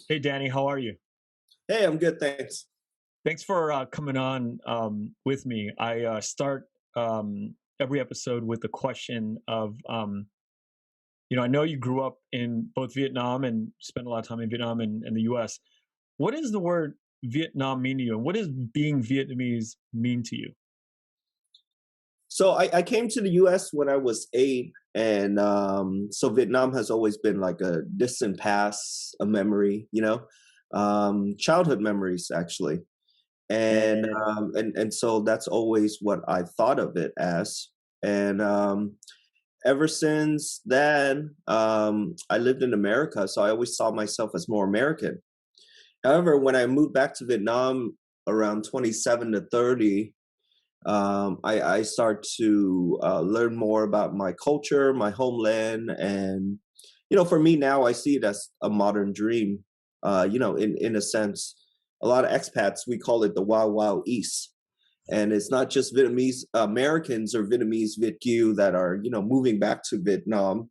Hey, Danny, how are you? Hey, I'm good, thanks. Thanks for coming on with me. I start every episode with a question of, I know you grew up in both Vietnam and spent a lot of time in Vietnam and the US. What does the word Vietnam mean to you? And what does being Vietnamese mean to you? So I came to the US when I was 8, and so Vietnam has always been like a distant past, a memory, childhood memories actually. And so that's always what I thought of it as. And ever since then, I lived in America, so I always saw myself as more American. However, when I moved back to Vietnam around 27 to 30, I start to learn more about my culture, my homeland, and for me now, I see it as a modern dream. In a sense, a lot of expats we call it the Wild Wild East, and it's not just Vietnamese Americans or Vietnamese Viet Kieu that are moving back to Vietnam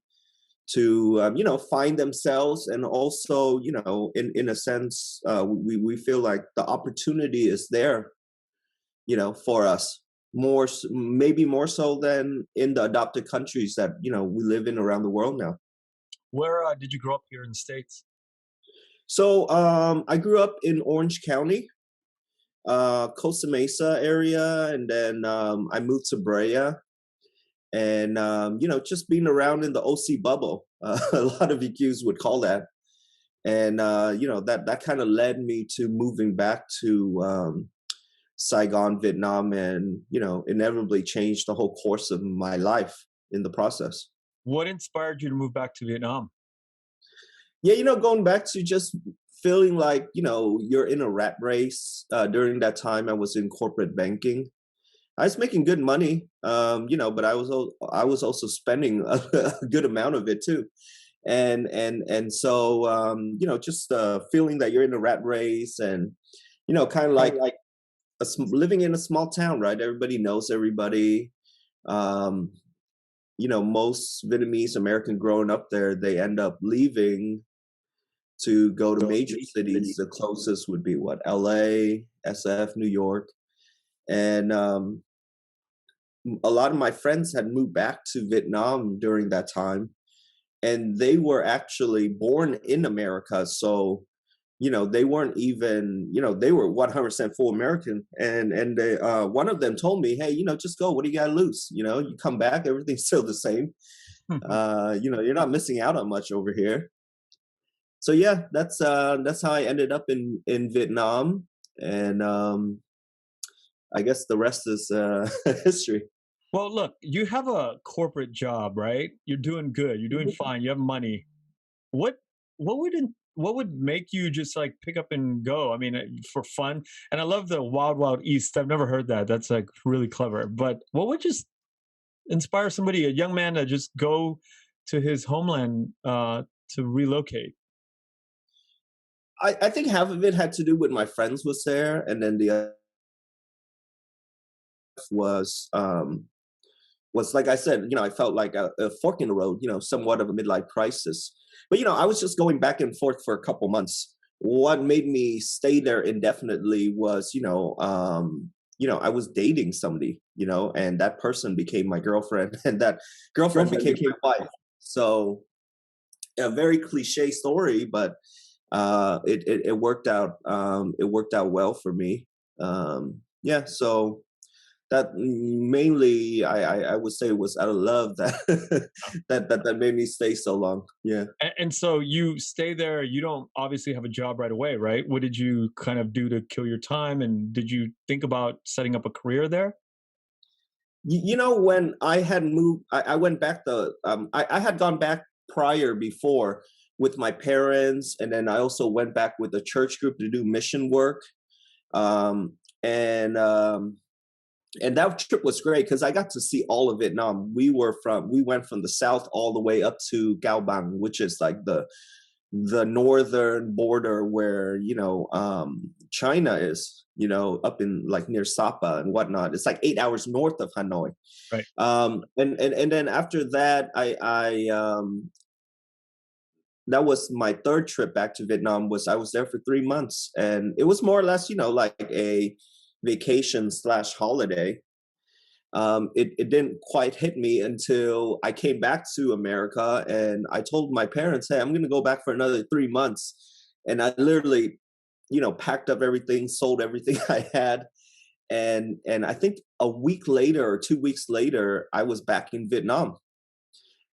to find themselves, and also in a sense we feel like the opportunity is there for us maybe more so than in the adopted countries that we live in around the world now. Where did you grow up here in the States? So I grew up in Orange County, Costa Mesa area, and then I moved to Brea, and just being around in the OC bubble, a lot of EQs would call that. And that kind of led me to moving back to Saigon, Vietnam, and inevitably changed the whole course of my life in the process. What inspired you to move back to Vietnam? Yeah, going back to just feeling like you're in a rat race. During that time, I was in corporate banking. I was making good money, but I was also spending a good amount of it too, and so just feeling that you're in a rat race, and kind of like living in a small town, right? Everybody knows everybody. Um, most Vietnamese American growing up there, they end up leaving to go to major cities. The closest would be what, LA, SF, New York, and a lot of my friends had moved back to Vietnam during that time, and they were actually born in America. So they weren't even, they were 100% full American. And they, one of them told me, hey, just go. What do you got to lose? You come back, everything's still the same. You're not missing out on much over here. So yeah, that's how I ended up in Vietnam, and I guess the rest is history. Well, look, you have a corporate job, right? You're doing good. You're doing fine. You have money. What what would make you just like pick up and go? I mean, for fun. And I love the Wild Wild East. I've never heard that. That's like really clever. But what would just inspire somebody, a young man, to just go to his homeland to relocate? I think half of it had to do with my friends was there, and then the other was was like I said, I felt like a fork in the road, somewhat of a midlife crisis. But I was just going back and forth for a couple months. What made me stay there indefinitely was, I was dating somebody, and that person became my girlfriend, and that girlfriend became my wife. So a very cliche story, but it worked out. It worked out well for me. Yeah, so that mainly I would say it was out of love that that made me stay so long. Yeah. And so you stay there. You don't obviously have a job right away, right? What did you kind of do to kill your time? And did you think about setting up a career there? When I had moved, I went back I had gone back prior before with my parents, and then I also went back with the church group to do mission work. Um, and and that trip was great because I got to see all of Vietnam. We went from the south all the way up to Cao Bang, which is like the northern border where China is. Up in like near Sapa and whatnot. It's like 8 hours north of Hanoi. Right. And then after that, I that was my third trip back to Vietnam. Was I was there for 3 months, and it was more or less, like a vacation slash holiday. It didn't quite hit me until I came back to America, and I told my parents, "Hey, I'm going to go back for another 3 months," and I literally, packed up everything, sold everything I had, and I think a week later or 2 weeks later, I was back in Vietnam.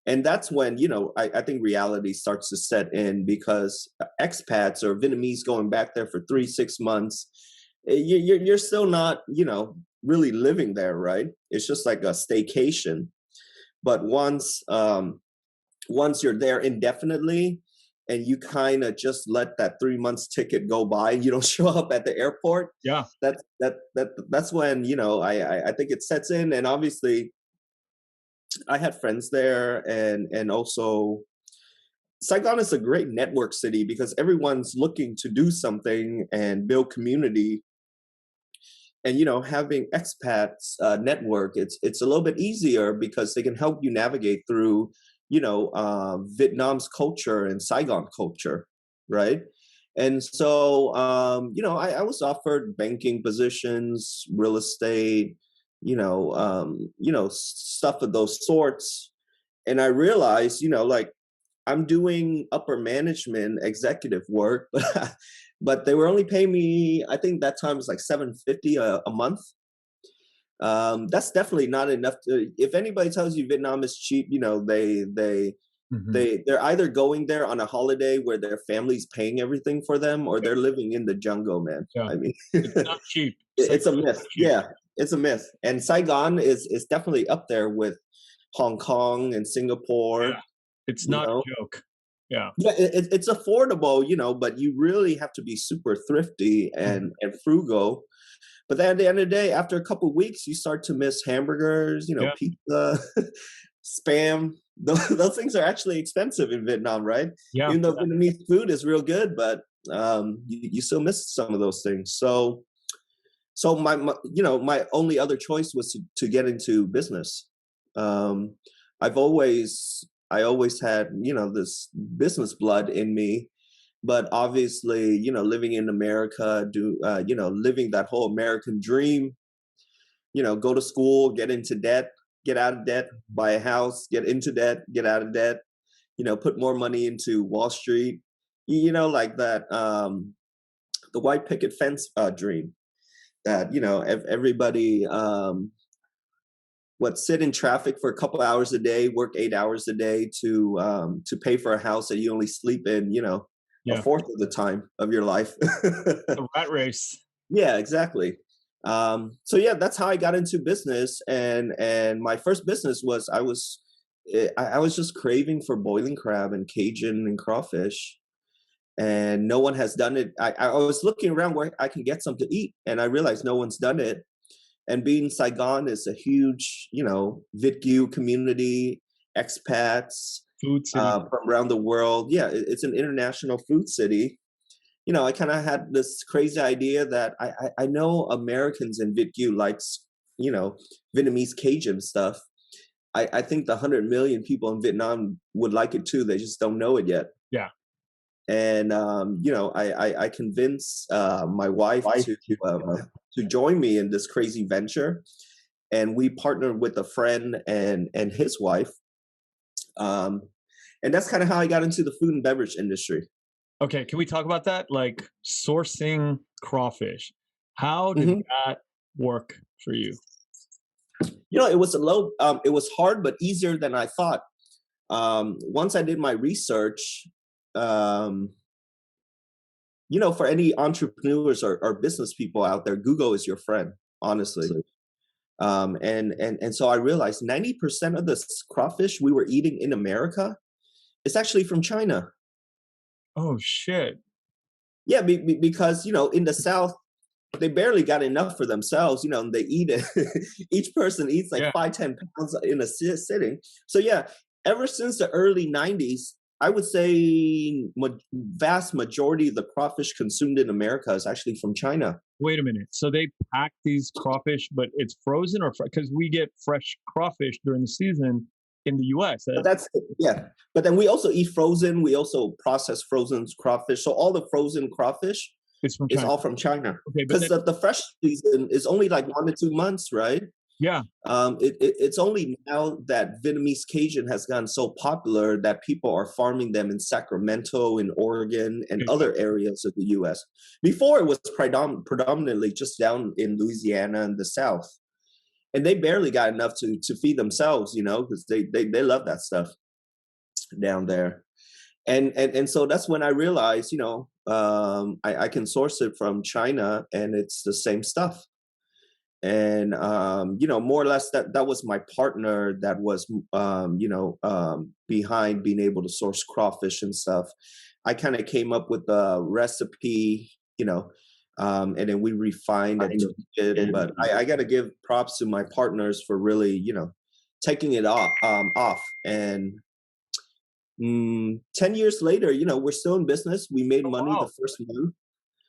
And that's when, I think reality starts to set in, because expats or Vietnamese going back there for 3 6 months, you're still not, really living there, right? It's just like a staycation. But once you're there indefinitely, and you kind of just let that 3 months ticket go by, and you don't show up at the airport, Yeah. that's when, I think it sets in. And obviously I had friends there, and also Saigon is a great network city because everyone's looking to do something and build community. And having expats network, it's a little bit easier because they can help you navigate through Vietnam's culture and Saigon culture, right? And so I was offered banking positions, real estate, stuff of those sorts. And I realized, like, I'm doing upper management executive work, but they were only paying me, I think that time was like 750 a month. That's definitely not enough to, if anybody tells you Vietnam is cheap, Hmm. they're either going there on a holiday where their family's paying everything for them, or they're living in the jungle, man. Yeah. I mean, It's not cheap. it's a Saigon's myth. not cheap. Yeah, it's a myth. And Saigon is definitely up there with Hong Kong and Singapore. Yeah. It's You not know, a joke. Yeah. yeah, it's affordable, but you really have to be super thrifty Mhm. and frugal. But then at the end of the day, after a couple of weeks, you start to miss hamburgers, Yeah. pizza, spam. Those things are actually expensive in Vietnam, right? Yeah. Even though Vietnamese food is real good, but you still miss some of those things. So my only other choice was to get into business. Um, I always had this business blood in me, but obviously living in America, living that whole American dream, go to school, get into debt, get out of debt, buy a house, get into debt, get out of debt, put more money into Wall Street, like that, the white picket fence dream that everybody what sit in traffic for a couple hours a day, work 8 hours a day to pay for a house that you only sleep in, a Yeah. fourth of the time of your life. The rat race. Yeah, exactly. So yeah, that's how I got into business, and my first business was I was just craving for boiling crab and Cajun and crawfish, and no one has done it. I was looking around where I can get some to eat, and I realized no one's done it. And being Saigon is a huge, VidQ community, expats Food city. from around the world. Yeah, it's an international food city. I kind of had this crazy idea that I know Americans in VidQ likes, you know, Vietnamese Cajun stuff. I think the 100 million people in Vietnam would like it too. They just don't know it yet. Yeah. And I convinced my wife to join me in this crazy venture, and we partnered with a friend and his wife, um, and that's kind of how I got into the food and beverage industry. Okay. Can we talk about that? Like sourcing crawfish. How did Hmm. that work for you? It was it was hard, but easier than I thought. Once I did my research, um, for any entrepreneurs or business people out there, Google is your friend, honestly. And so I realized 90% of the crawfish we were eating in America is actually from China. Oh shit. Yeah, because in the South they barely got enough for themselves, and they eat it. Each person eats like Yeah. 5-10 pounds in a sitting. So yeah, ever since the early '90s, I would say vast majority of the crawfish consumed in America is actually from China. Wait a minute. So they pack these crawfish, but it's frozen or because we get fresh crawfish during the season. in the US. But that's yeah. But then we also eat frozen. We also process frozen crawfish. So all the frozen crawfish It's from is China. all from China Okay, but because then the fresh season is only like 1 to 2 months, right? yeah, It's only now that Vietnamese Cajun has gotten so popular that people are farming them in Sacramento, in Oregon, and okay, other areas of the U.S. Before it was predominantly just down in Louisiana and the South, and they barely got enough to feed themselves, because they love that stuff down there. And so that's when I realized, I can source it from China, and it's the same stuff. And more or less that was my partner that was behind being able to source crawfish and stuff. I kind of came up with the recipe, and then we refined and tweaked it. But I got to give props to my partners for really, taking it off. And 10 years later, we're still in business. We made oh, money the wow. first month.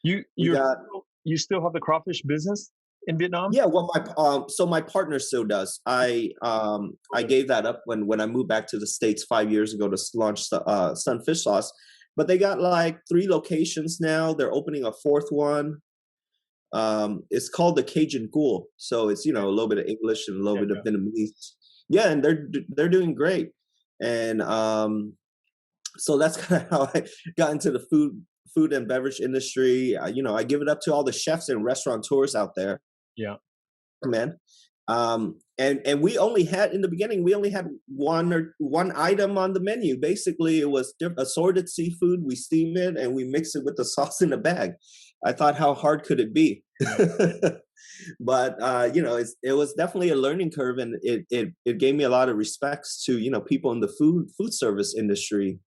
You We you're got you still have the crawfish business in Vietnam? Yeah, well, my partner still does. I Okay. gave that up when I moved back to the States 5 years ago to launch the Sunfish Sauce. But they got like 3 locations now. They're opening a fourth one. It's called the Cajun Ghoul. So it's a little bit of English and a little Yeah, bit of yeah. Vietnamese. Yeah, and they're doing great. And so that's kind of how I got into the food and beverage industry. I give it up to all the chefs and restaurateurs out there, Yeah. man. And we only had in the beginning, we only had one item on the menu. Basically, it was assorted seafood. We steam it and we mix it with the sauce in the bag. I thought, how hard could it be? Yeah. But it was definitely a learning curve, and it gave me a lot of respects to people in the food service industry.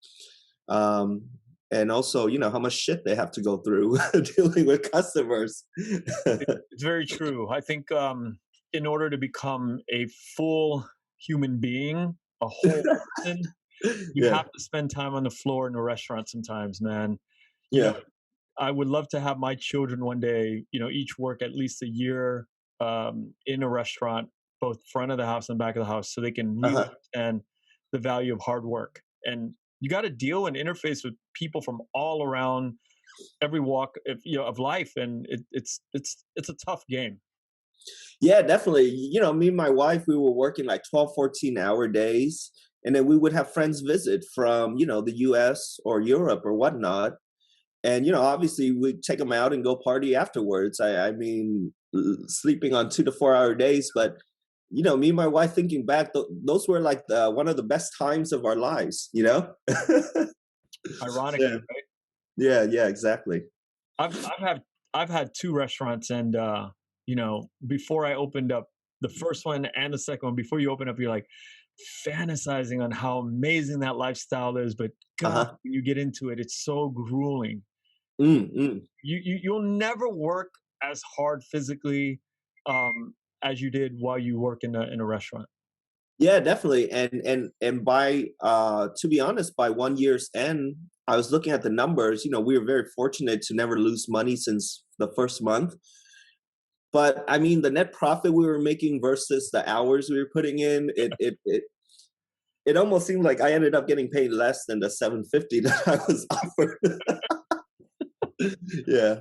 Um, and also, how much shit they have to go through dealing with customers. It's very true. I think in order to become a full human being, a whole person, you Yeah, have to spend time on the floor in a restaurant sometimes, man. You know, yeah. I would love to have my children one day, each work at least a year in a restaurant, both front of the house and back of the house, so they can really Uh-huh. understand the value of hard work. And you got to deal and interface with people from all around every walk of life, and it's a tough game. Yeah, definitely. Me and my wife, we were working like 12, 14-hour days. And then we would have friends visit from, the US or Europe or whatnot. And, obviously we'd take them out and go party afterwards. I mean, sleeping on 2 to 4 hour days. But, me and my wife thinking back, those were like one of the best times of our lives, Ironically, Yeah, right? yeah, exactly. I've had two restaurants, and before I opened up the first one and the second one, before you open up, you're like fantasizing on how amazing that lifestyle is. But God, Uh-huh. when you get into it, it's so grueling. Mm. You'll never work as hard physically as you did while you work in a restaurant. Yeah, definitely. And by to be honest, by 1 year's end, I was looking at the numbers. We were very fortunate to never lose money since the first month. But I mean, the net profit we were making versus the hours we were putting in, it almost seemed like I ended up getting paid less than the 750 that I was offered. Yeah.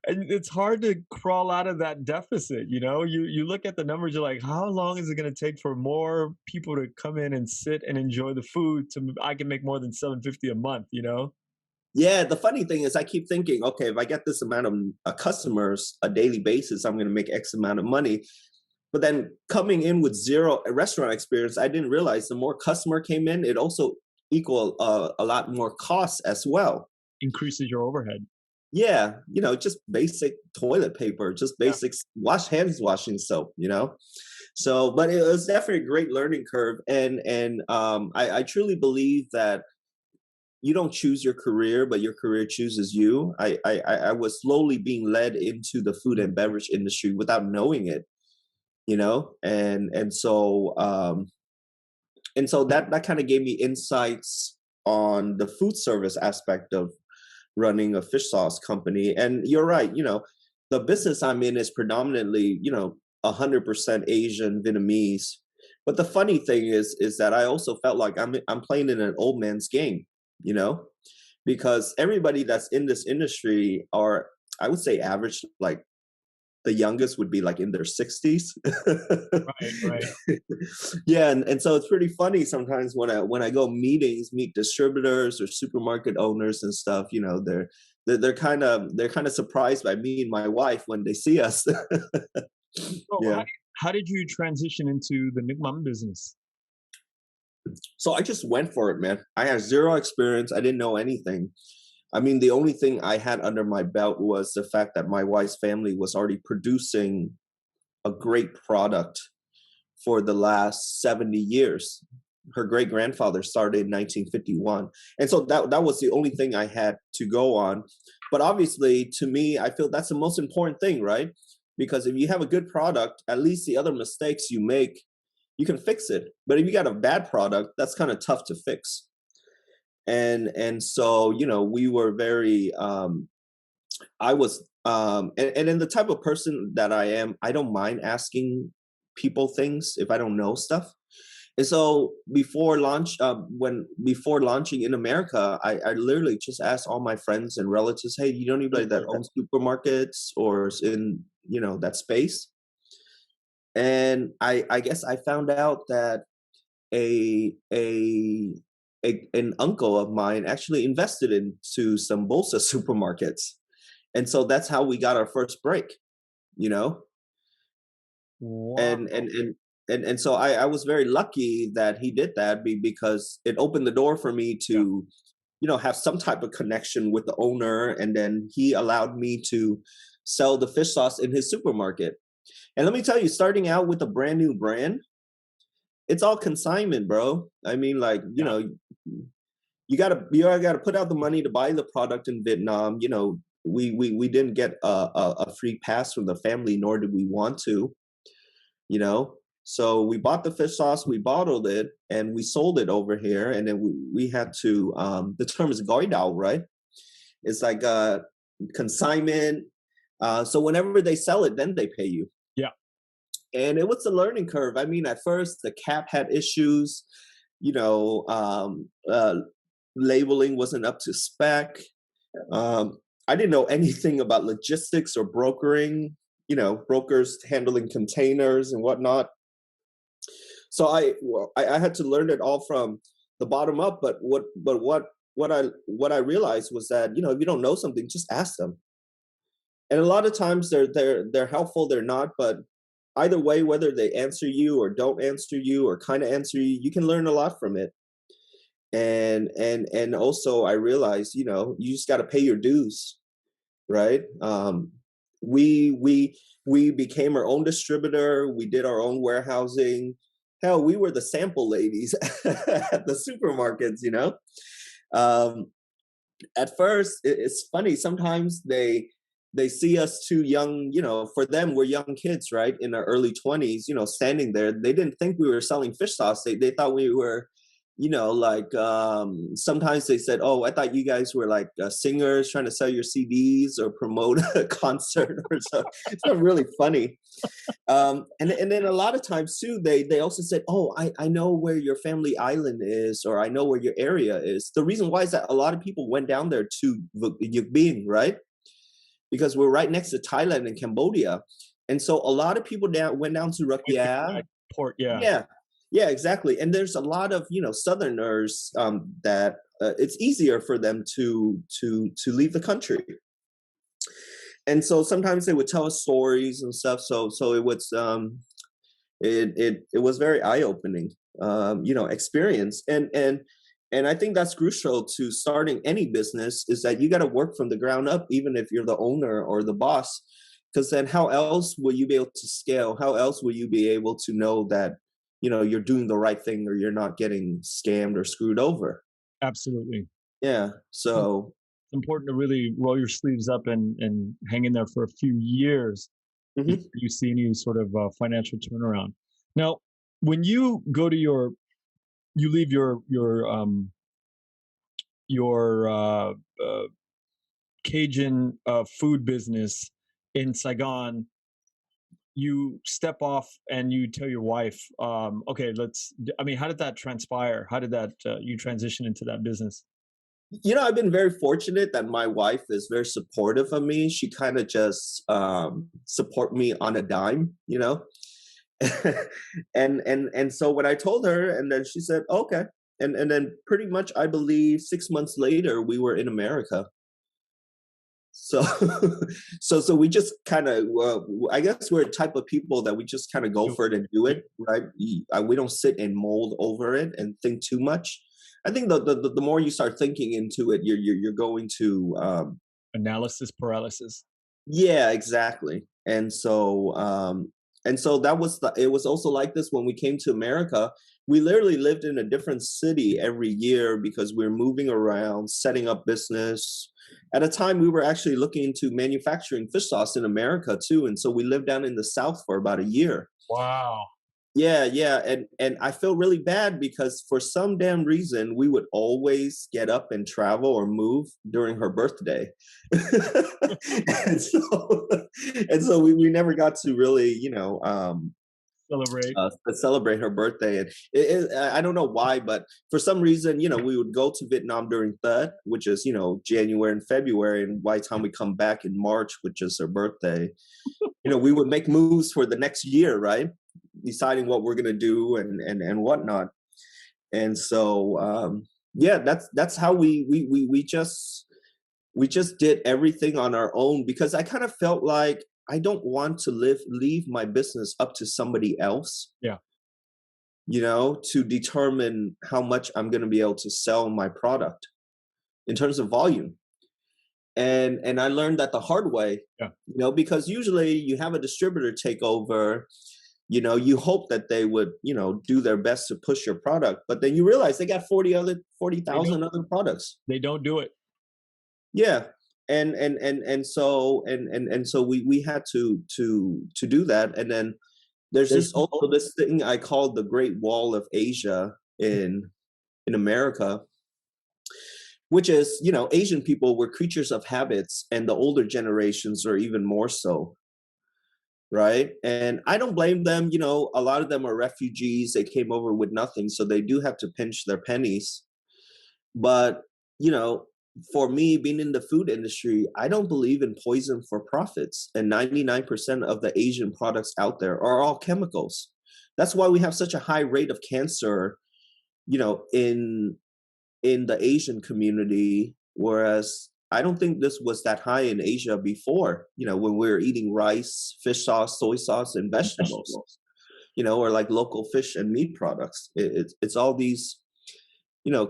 And it's hard to crawl out of that deficit. You look at the numbers, you're like, how long is it going to take for more people to come in and sit and enjoy the food to I can make more than 750 a month? Yeah, the funny thing is I keep thinking, okay, if I get this amount of customers a daily basis, I'm going to make X amount of money. But then coming in with zero restaurant experience, I didn't realize the more customer came in, it also equal a lot more costs as well. Increases your overhead. Yeah, just basic toilet paper, just Yeah. basic hands washing soap. So, but it was definitely a great learning curve, and I truly believe that you don't choose your career, but your career chooses you. I was slowly being led into the food and beverage industry without knowing it, and so that kind of gave me insights on the food service aspect of running a fish sauce company. And you're right, the business I'm in is predominantly 100% Asian Vietnamese, But the funny thing is that I also felt like I'm playing in an old man's game, you know, because everybody that's in this industry are, I would say, average, like the youngest would be like in their 60s. Right, right. Yeah, and so it's pretty funny sometimes when I go meet distributors or supermarket owners and stuff. You know, they're kind of surprised by me and my wife when they see us. So Yeah. how did you transition into the Mcmahon business? So I just went for it, man. I had zero experience. I didn't know anything. I mean, the only thing I had under my belt was the fact that my wife's family was already producing a great product for the last 70 years. Her great grandfather started in 1951. And so that was the only thing I had to go on. But obviously, to me, I feel that's the most important thing, right? Because if you have a good product, at least the other mistakes you make, you can fix it. But if you got a bad product, that's kind of tough to fix. And so, we were very I was and then the type of person that I am, I don't mind asking people things if I don't know stuff. And so before launching in America, I literally just asked all my friends and relatives, "Hey, you know anybody that owns supermarkets or is in that space?" And I guess I found out that a a, an uncle of mine actually invested into some bolsa supermarkets, and so that's how we got our first break. You know, Wow. and so I was very lucky that he did that because it opened the door for me Yeah. to have some type of connection with the owner, and then he allowed me to sell the fish sauce in his supermarket. And let me tell you, starting out with a brand new brand, it's all consignment, bro. I mean, like, Yeah. you gotta put out the money to buy the product in Vietnam. We didn't get a free pass from the family, nor did we want to. you know so we bought the fish sauce, we bottled it, and we sold it over here, and then we had to the term is goidao, right? It's like consignment. So whenever they sell it, then they pay you. Yeah. And it was a learning curve. I mean, at first the cap had issues, you know um, uh, labeling wasn't up to spec. I didn't know anything about logistics or brokering, brokers handling containers and whatnot. So I had to learn it all from the bottom up. But what I realized was that if you don't know something, just ask them. And a lot of times they're helpful, they're not, but either way, whether they answer you or don't answer you or kind of answer you, you can learn a lot from it. And also I realized, you just got to pay your dues, right? We became our own distributor. We did our own warehousing. Hell, we were the sample ladies at the supermarkets. Um, at first, it's funny. Sometimes they see us too young. For them, we're young kids, right, in our early 20s. Standing there, they didn't think we were selling fish sauce. They thought we were like sometimes they said, "Oh, I thought you guys were like singers trying to sell your CDs or promote a concert or so." It's not really funny. And then a lot of times too, they also said, "Oh, I know where your family island is, or I know where your area is." The reason why is that a lot of people went down there to Binh, right? Because we're right next to Thailand and Cambodia, and so a lot of people went down to Wait for Rukia. that port, yeah. Yeah, yeah, exactly. And there's a lot of Southerners that it's easier for them to leave the country, and so sometimes they would tell us stories and stuff. So it was very eye opening, experience, and I think that's crucial to starting any business is that you got to work from the ground up, even if you're the owner or the boss, because then how else will you be able to scale? How else will you be able to know that you're doing the right thing or you're not getting scammed or screwed over? Absolutely. Yeah. It's So. important to really roll your sleeves up and hang in there for a few years before Mhm. you see any sort of financial turnaround. Now, when you go to you leave your Cajun food business in Saigon. you step off and you tell your wife, okay, I mean, how did that transpire? How did that, you transition into that business? I've been very fortunate that my wife is very supportive of me. She kind of just support me on a dime, and so when I told her, and then she said, okay, and then pretty much I believe 6 months later we were in America. So so we just kind of I guess we're a type of people that we just kind of go You- for it and do you- it, right? We don't sit and mold over it and think too much. I think the more you start thinking into it, you're going to Analysis paralysis. yeah, exactly. And so that was it was also like this when we came to America. We literally lived in a different city every year because we were moving around, setting up business. At a time we were actually looking into manufacturing fish sauce in America too. And so we lived down in the South for about a year. Wow. Yeah, yeah, and I feel really bad because for some damn reason we would always get up and travel or move during her birthday, and so we never got to really Celebrate. celebrate her birthday. And I don't know why, but for some reason we would go to Vietnam during Tet, which is January and February, and by the time we come back in March, which is her birthday, we would make moves for the next year, right? Deciding what we're gonna do and whatnot. And so yeah, that's how we just did everything on our own because I kind of felt like I don't want to leave my business up to somebody else, Yeah. to determine how much I'm gonna be able to sell my product in terms of volume. And I learned that the hard way, Yeah. because usually you have a distributor take over, you hope that they would, do their best to push your product, but then you realize they got They don't. 40,000 other products. They don't do it. Yeah. And so we had to do that. And then there's this thing I call the Great Wall of Asia in America, which is, Asian people were creatures of habits, and the older generations are even more so. Right. And I don't blame them. A lot of them are refugees. They came over with nothing. So they do have to pinch their pennies. But, you know, for me, being in the food industry, I don't believe in poison for profits. And 99% of the Asian products out there are all chemicals. That's why we have such a high rate of cancer, in the Asian community, whereas I don't think this was that high in Asia before, when we were eating rice, fish sauce, soy sauce, and vegetables, or like local fish and meat products. It's all these,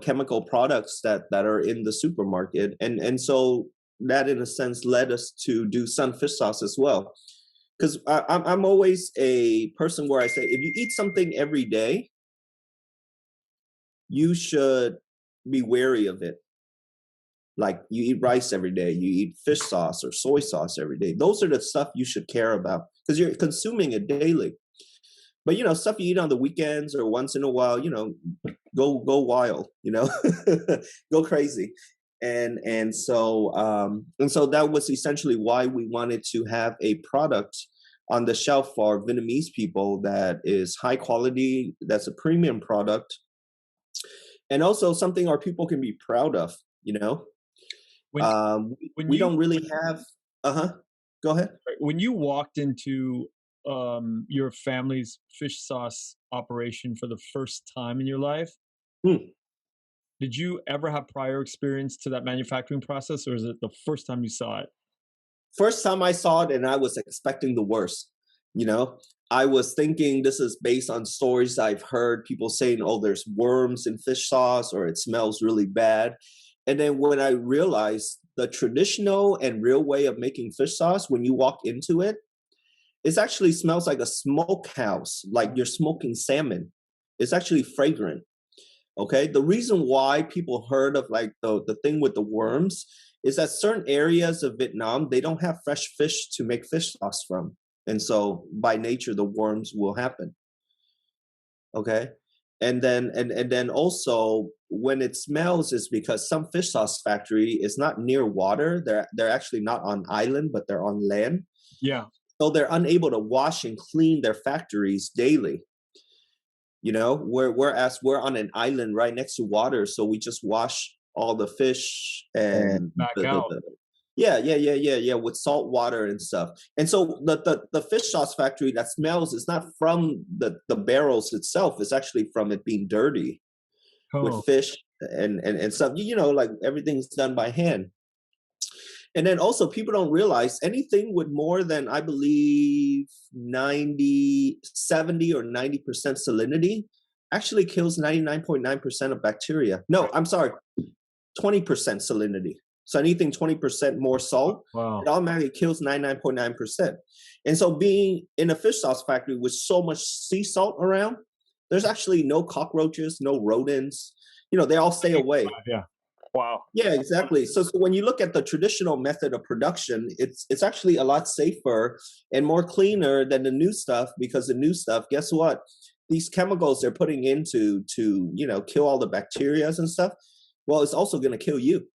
chemical products that are in the supermarket. And so that, in a sense, led us to do sun fish sauce as well. Because I'm always a person where I say, if you eat something every day, you should be wary of it. Like you eat rice every day, you eat fish sauce or soy sauce every day. Those are the stuff you should care about because you're consuming it daily. But stuff you eat on the weekends or once in a while, go wild, go crazy. And so that was essentially why we wanted to have a product on the shelf for our Vietnamese people that is high quality, that's a premium product, and also something our people can be proud of, When when we you don't really have. Uh-huh. Go ahead. when you walked into your family's fish sauce operation for the first time in your life, Hmm. did you ever have prior experience to that manufacturing process, or is it the first time you saw it? First time I saw it, and I was expecting the worst. You know, I was thinking this is based on stories I've heard people saying, "Oh, there's worms in fish sauce," or "It smells really bad." And then when I realized the traditional and real way of making fish sauce, when you walk into it, it actually smells like a smokehouse, like you're smoking salmon. It's actually fragrant. Okay. The reason why people heard of like the thing with the worms is that certain areas of Vietnam, they don't have fresh fish to make fish sauce from. And so by nature, the worms will happen. Okay. And then also when it smells is because some fish sauce factory is not near water. They're actually not on island, but they're on land. Yeah. So they're unable to wash and clean their factories daily. Whereas we're on an island right next to water, so we just wash all the fish and Back out. yeah, with salt water and stuff. And so the fish sauce factory that smells is not from the barrels itself. It's actually from it being dirty with Oh, fish and stuff. Like everything's done by hand. And then also people don't realize anything with more than, I believe, 70 or 90% salinity actually kills 99.9% of bacteria. No, I'm sorry, 20% salinity. So anything 20% more salt, wow. it automatically kills 99.9%. And so being in a fish sauce factory with so much sea salt around, there's actually no cockroaches, no rodents. They all stay away. Yeah. Wow. Yeah, exactly. So when you look at the traditional method of production, it's actually a lot safer and more cleaner than the new stuff, because the new stuff, guess what? These chemicals they're putting into to kill all the bacteria and stuff. Well, it's also going to kill you,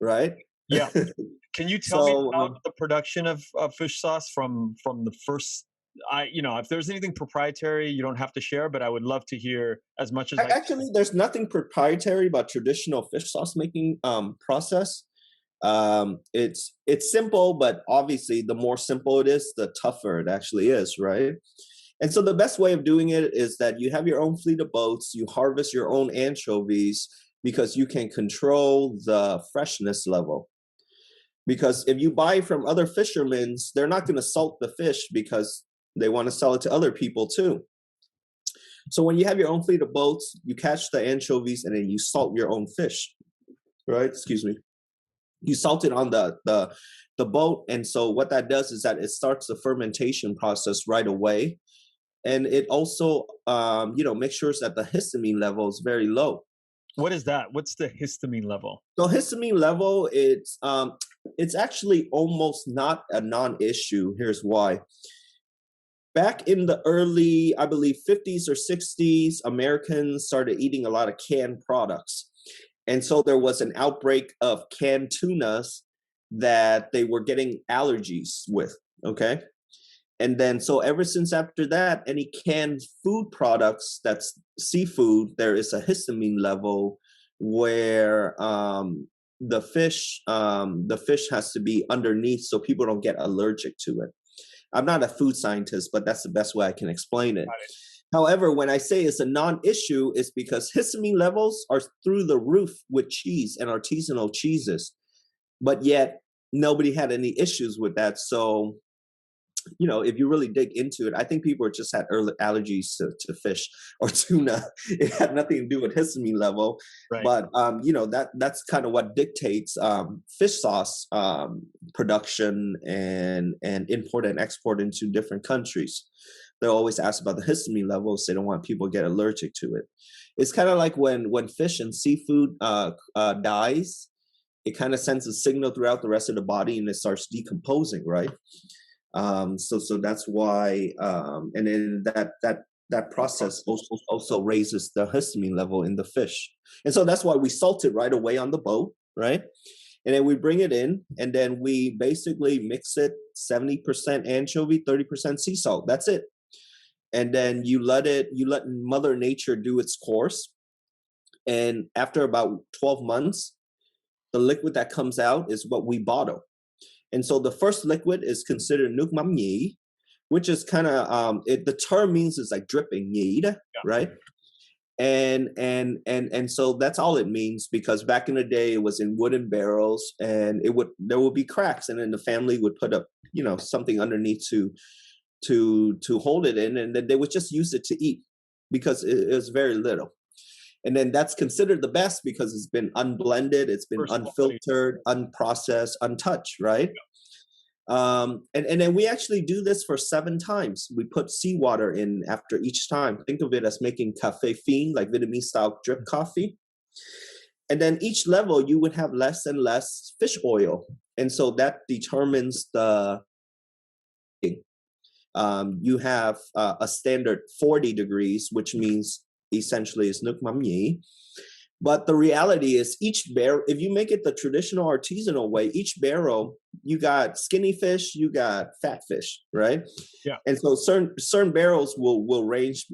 right? Yeah. Can you tell me So about the production of fish sauce from the first? If there's anything proprietary, you don't have to share, but I would love to hear as much as I can. actually, there's nothing proprietary about traditional fish sauce making process. It's simple, but obviously, the more simple it is, the tougher it actually is, right? And so the best way of doing it is that you have your own fleet of boats, you harvest your own anchovies, because you can control the freshness level. Because if you buy from other fishermen, they're not going to salt the fish because they want to sell it to other people too. So when you have your own fleet of boats, you catch the anchovies and then you salt your own fish, right? Excuse me. You salt it on the boat, and so what that does is that it starts the fermentation process right away, and it also makes sure that the histamine level is very low. What is that? What's the histamine level? So histamine level, it's actually almost not a non-issue. Here's why. Back in the early, I believe, 50s or 60s, Americans started eating a lot of canned products. And so there was an outbreak of canned tunas that they were getting allergies with, okay? And then, so ever since after that, any canned food products that's seafood, there is a histamine level where the fish has to be underneath so people don't get allergic to it. I'm not a food scientist, but that's the best way I can explain it. However, when I say it's a non-issue, it's because histamine levels are through the roof with cheese and artisanal cheeses, but yet nobody had any issues with that. So, if you really dig into it, I think people just had early allergies to fish or tuna. It had nothing to do with histamine level, Right. but that's kind of what dictates fish sauce production and import and export into different countries. They always ask about the histamine levels. They don't want people to get allergic to it. It's kind of like when fish and seafood dies, it kind of sends a signal throughout the rest of the body and it starts decomposing, right? So that's why, and then that process also raises the histamine level in the fish. And so that's why we salt it right away on the boat, right? And then we bring it in, and then we basically mix it 70% anchovy, 30% sea salt. That's it. And then you let Mother Nature do its course. And after about 12 months, the liquid that comes out is what we bottle. And so the first liquid is considered Mcmahon, which is kind of the term means it's like dripping, right? And so that's all it means, because back in the day it was in wooden barrels, and there would be cracks, and then the family would put up something underneath to hold it in, and then they would just use it to eat because it was very little. And then that's considered the best because it's been unblended, it's been unfiltered, unprocessed, untouched, right? And then we actually do this for 7 times. We put seawater in after each time. Think of it as making cafe fin, like Vietnamese style drip coffee. And then each level you would have less and less fish oil. And so that determines the you have a standard 40 degrees, which means essentially it's Mcmahon. But the reality is each barrel, if you make it the traditional artisanal way, each barrel you got skinny fish, you got fat fish, right? Yeah. And so certain barrels will range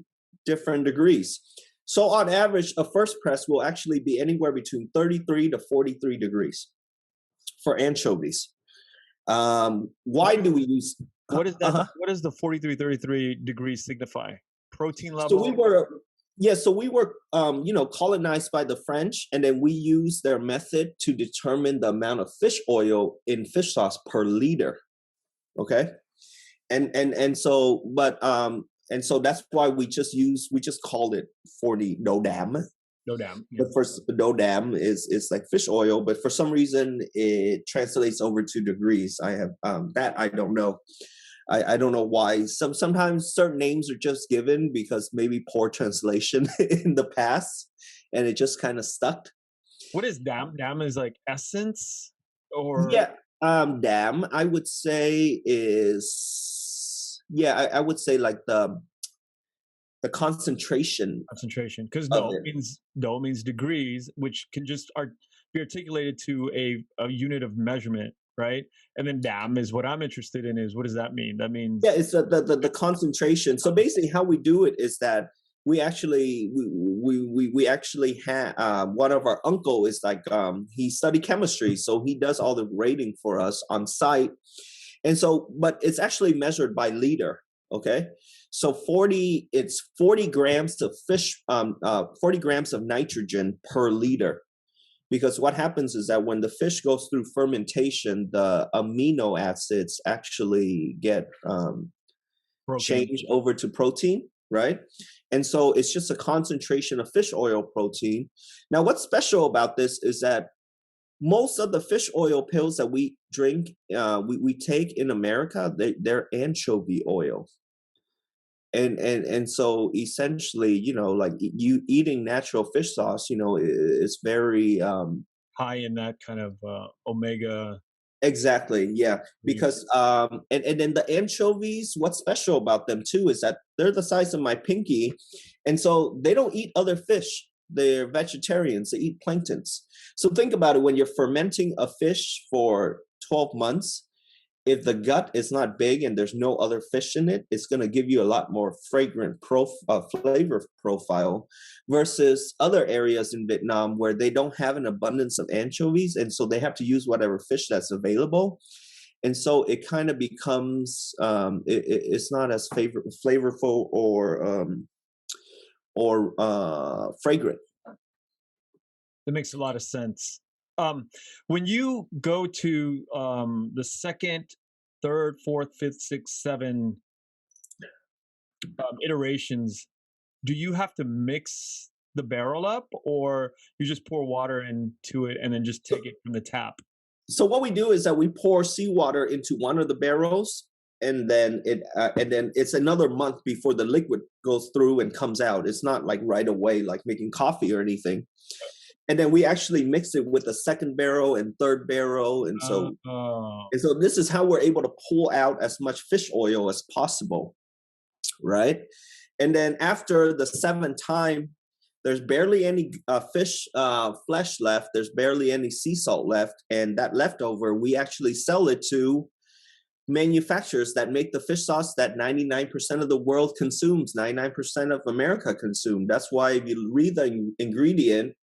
different degrees. So on average, a first press will actually be anywhere between 33 to 43 degrees for anchovies. Why do we use? What is that? Uh-huh. What does the 43, 33 degrees signify? Protein So we level? were, yeah, so we were, colonized by the French, and then we used their method to determine the amount of fish oil in fish sauce per liter. Okay, and so that's why we just called it 40 no dam. No damn. Yeah. But first, no dam is like fish oil, but for some reason it translates over to degrees. I have that I don't know. I don't know why. Sometimes certain names are just given because maybe poor translation in the past, and it just kind of stuck. What is dam? Dam is like essence or Yeah, dam I would say is, yeah, I would say like the concentration concentration? Because of it. dough means degrees, which can just be articulated to a unit of measurement, right? And then dam is what I'm interested in. Is what does that mean? That means Yeah, it's the concentration. So basically, how we do it is that we actually had one of our uncle is like he studied chemistry, so he does all the rating for us on site, and so but it's actually measured by liter. Okay, so 40 grams of 40 grams of nitrogen per liter. Because what happens is that when the fish goes through fermentation, the amino acids actually get broken. changed over to protein, right? And so it's just a concentration of fish oil protein. Now, what's special about this is that most of the fish oil pills that we drink, we take in America, they're anchovy oil. And so essentially, like you eating natural fish sauce, is very High in that kind of omega exactly, yeah. 3. Because and then the anchovies, what's special about them too is that they're the size of my pinky, and so they don't eat other fish. They're vegetarians. They eat planktons. So think about it: when you're fermenting a fish for 12 months, if the gut is not big and there's no other fish in it, it's going to give you a lot more fragrant flavor profile versus other areas in Vietnam where they don't have an abundance of anchovies. And so they have to use whatever fish that's available. And so it kind of becomes, it's not as flavorful or fragrant. That makes a lot of sense. When you go to the second, third, fourth, fifth, sixth, seven iterations, do you have to mix the barrel up, or you just pour water into it and then just take it from the tap? So what we do is that we pour seawater into one of the barrels, and then it's another month before the liquid goes through and comes out. It's not like right away, like making coffee or anything. And then we actually mix it with the second barrel and third barrel, and so Oh, this is how we're able to pull out as much fish oil as possible, right? And then after the seventh time, there's barely any fish flesh left. There's barely any sea salt left, and that leftover we actually sell it to manufacturers that make the fish sauce that 99% of the world consumes, 99% of America consume. That's why if you read the ingredient,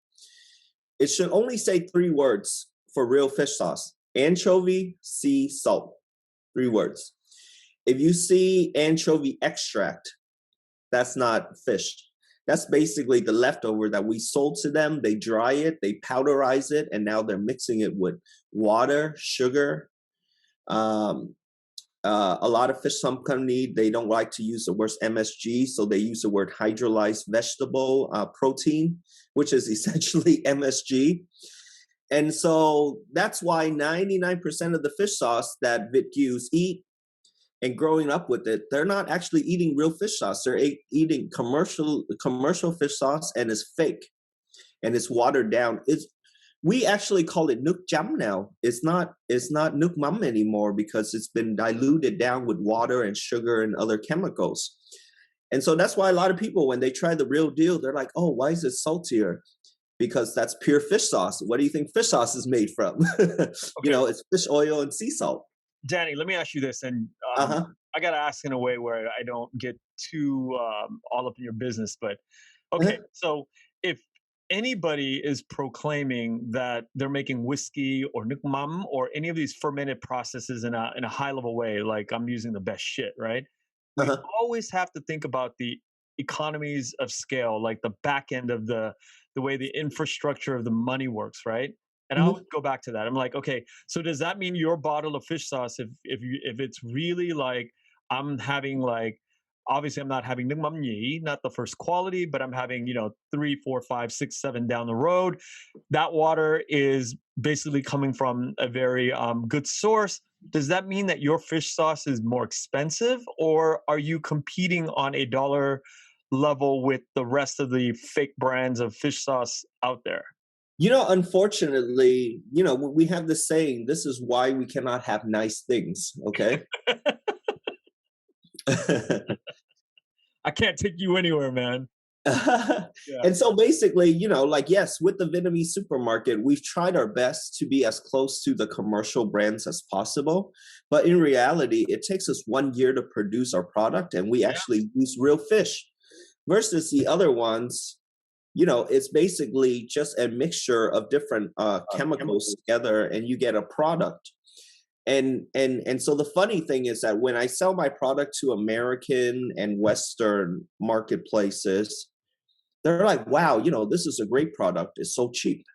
it should only say 3 words for real fish sauce: anchovy, sea salt. 3 words. If you see anchovy extract, that's not fish. That's basically the leftover that we sold to them. They dry it, they powderize it, and now they're mixing it with water, sugar. A lot of fish, some company, they don't like to use the word MSG, so they use the word hydrolyzed vegetable protein, which is essentially MSG. And so that's why 99% of the fish sauce that Vietnamese eat and growing up with it, they're not actually eating real fish sauce. They're eating commercial fish sauce, and it's fake and it's watered down. We actually call it Nuk Chấm now. It's not Nuk Mắm anymore because it's been diluted down with water and sugar and other chemicals. And so that's why a lot of people, when they try the real deal, they're like, oh, why is it saltier? Because that's pure fish sauce. What do you think fish sauce is made from? okay. It's fish oil and sea salt. Danny, let me ask you this, and Uh-huh. I got to ask in a way where I don't get too all up in your business. But okay, Uh-huh. so if anybody is proclaiming that they're making whiskey or Mcmahon or any of these fermented processes in a high level way, like I'm using the best shit, right? We Uh-huh. always have to think about the economies of scale, like the back end of the way the infrastructure of the money works, right? And I always Mhm. go back to that. I'm like, okay, so does that mean your bottle of fish sauce, if it's really like I'm having like obviously I'm not having Nước Mắm Nhí, not the first quality, but I'm having, you know, three, four, five, six, seven down the road. That water is basically coming from a very good source. Does that mean that your fish sauce is more expensive, or are you competing on a dollar level with the rest of the fake brands of fish sauce out there? Unfortunately, we have this saying, this is why we cannot have nice things, okay? I can't take you anywhere, man. Yeah. And so basically, like, yes, with the Vietnamese supermarket, we've tried our best to be as close to the commercial brands as possible. But in reality, it takes us 1 year to produce our product, and we Yeah. actually use real fish versus the other ones. It's basically just a mixture of different chemicals Chemicals. together, and you get a product. And so the funny thing is that when I sell my product to American and Western marketplaces, they're like, wow, this is a great product. It's so cheap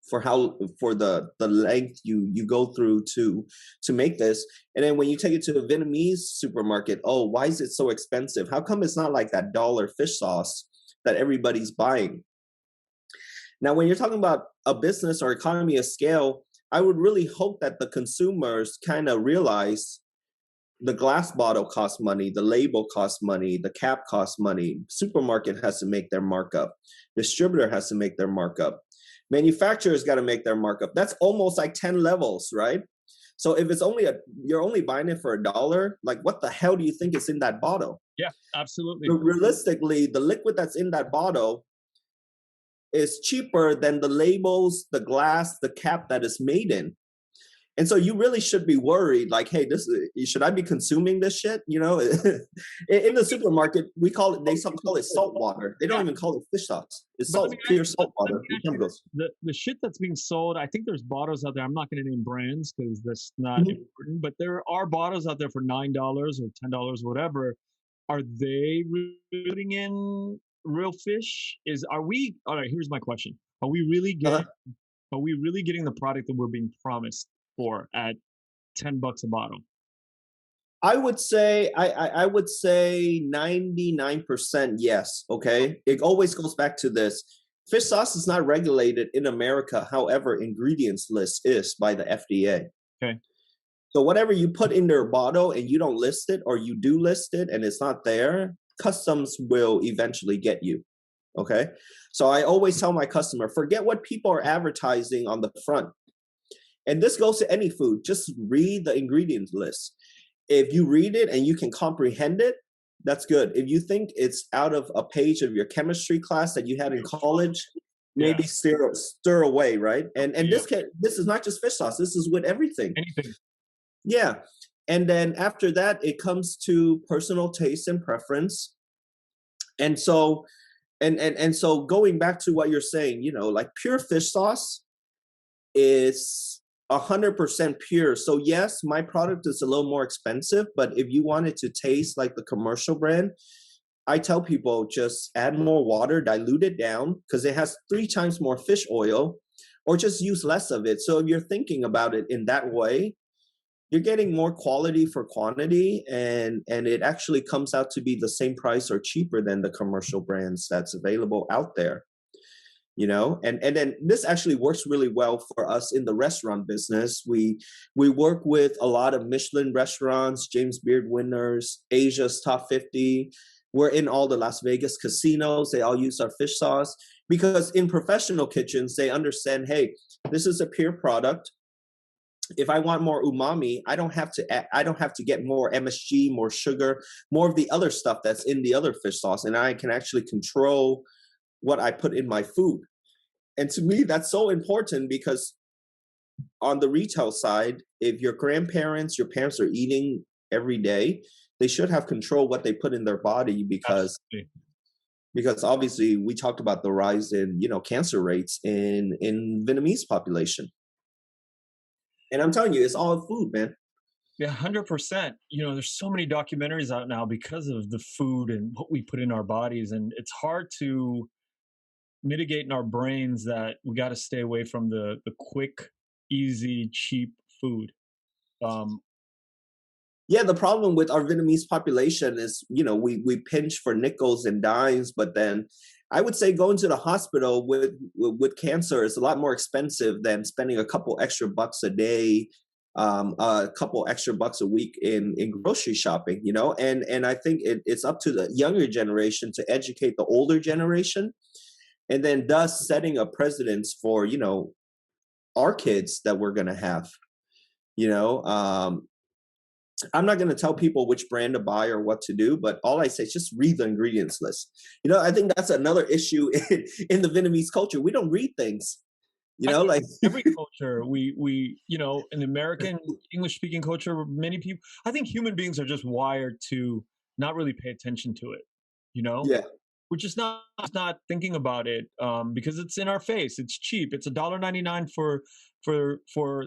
for the length you go through to make this. And then when you take it to a Vietnamese supermarket, oh, why is it so expensive? How come it's not like that dollar fish sauce that everybody's buying? Now, when you're talking about a business or economy of scale, I would really hope that the consumers kind of realize the glass bottle costs money, the label costs money, the cap costs money. Supermarket has to make their markup. Distributor has to make their markup. Manufacturers got to make their markup. That's almost like 10 levels, right? So if it's only you're only buying it for $1, like what the hell do you think is in that bottle? Yeah, absolutely. Realistically, the liquid that's in that bottle is cheaper than the labels, the glass, the cap that is made in. And so you really should be worried, like, hey, should I be consuming this shit? In the supermarket, call it salt water. They don't Yeah. even call it fish sauce. It's But salt, pure salt let water me with ask you chemicals. this. The shit that's being sold, I think there's bottles out there. I'm not going to name brands because that's not Mhm. important, but there are bottles out there for $9 or $10, whatever. Are they putting in real fish? Are we all right? Here's my question: Uh-huh. Are we really getting the product that we're being promised for at $10 a bottle? I would say 99% yes. Okay. It always goes back to this. Fish sauce is not regulated in America. However, ingredients list is by the FDA. Okay. So whatever you put in their bottle and you don't list it, or you do list it and it's not there, customs will eventually get you. Okay. So I always tell my customer, forget what people are advertising on the front. And this goes to any food. Just read the ingredients list. If you read it and you can comprehend it, that's good. If you think it's out of a page of your chemistry class that you had in college, Yeah. maybe stir away, right? And Yeah. this is not just fish sauce. This is with everything. Anything. Yeah. And then after that, it comes to personal taste and preference. And so and so going back to what you're saying, like pure fish sauce is 100% pure. So yes, my product is a little more expensive, but if you want it to taste like the commercial brand, I tell people just add more water, dilute it down because it has 3 times more fish oil, or just use less of it. So if you're thinking about it in that way, you're getting more quality for quantity, and it actually comes out to be the same price or cheaper than the commercial brands that's available out there. And then this actually works really well for us in the restaurant business. We work with a lot of Michelin restaurants, James Beard winners, Asia's top 50. We're in all the Las Vegas casinos. They all use our fish sauce because in professional kitchens they understand, hey, this is a pure product. If I want more umami, I don't have to get more MSG, more sugar, more of the other stuff that's in the other fish sauce, and I can actually control what I put in my food. And to me, that's so important because on the retail side, if your grandparents, your parents are eating every day, they should have control what they put in their body Absolutely. because obviously we talked about the rise in cancer rates in Vietnamese population, and I'm telling you, it's all food, man. Yeah, 100%. There's so many documentaries out now because of the food and what we put in our bodies, and it's hard to mitigate in our brains that we got to stay away from the quick, easy, cheap food. Um, Yeah, the problem with our Vietnamese population is, we pinch for nickels and dimes, but then I would say going to the hospital with cancer is a lot more expensive than spending a couple extra bucks a day, a couple extra bucks a week in grocery shopping. And I think it's up to the younger generation to educate the older generation, and then thus setting a precedence for our kids that we're gonna have. You know, I'm not going to tell people which brand to buy or what to do, but all I say is just read the ingredients list. I think that's another issue in the Vietnamese culture. We don't read things, I think like, every culture, in the American English speaking culture, many people, I think human beings are just wired to not really pay attention to it. You know, yeah, we're just not thinking about it because it's in our face. It's cheap. It's $1.99 for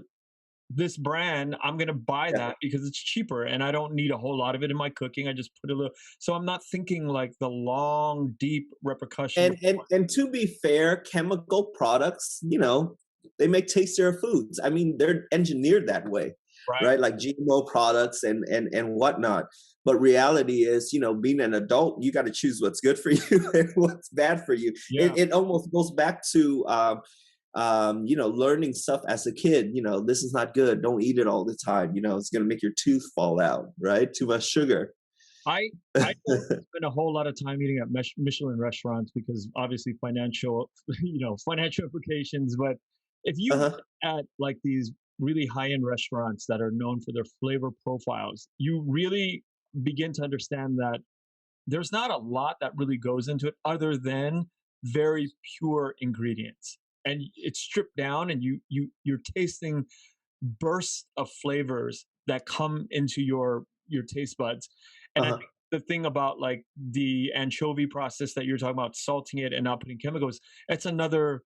this brand. I'm gonna buy yeah. that because it's cheaper, and I don't need a whole lot of it in my cooking. I just put a little. So I'm not thinking like the long, deep repercussion. And to be fair, chemical products, they make tastier foods. I mean, they're engineered that way, Right? right? Like GMO products and whatnot. But reality is, being an adult, you got to choose what's good for you and what's bad for you. Yeah. It almost goes back to learning stuff as a kid. This is not good. Don't eat it all the time. It's gonna make your tooth fall out, right? Too much sugar. I don't spend a whole lot of time eating at Michelin restaurants because obviously financial, financial implications. But if you Uh-huh. look at like these really high-end restaurants that are known for their flavor profiles, you really begin to understand that there's not a lot that really goes into it other than very pure ingredients. And it's stripped down and you're tasting bursts of flavors that come into your taste buds. And I Uh-huh. think the thing about like the anchovy process that you're talking about, salting it and not putting chemicals, it's another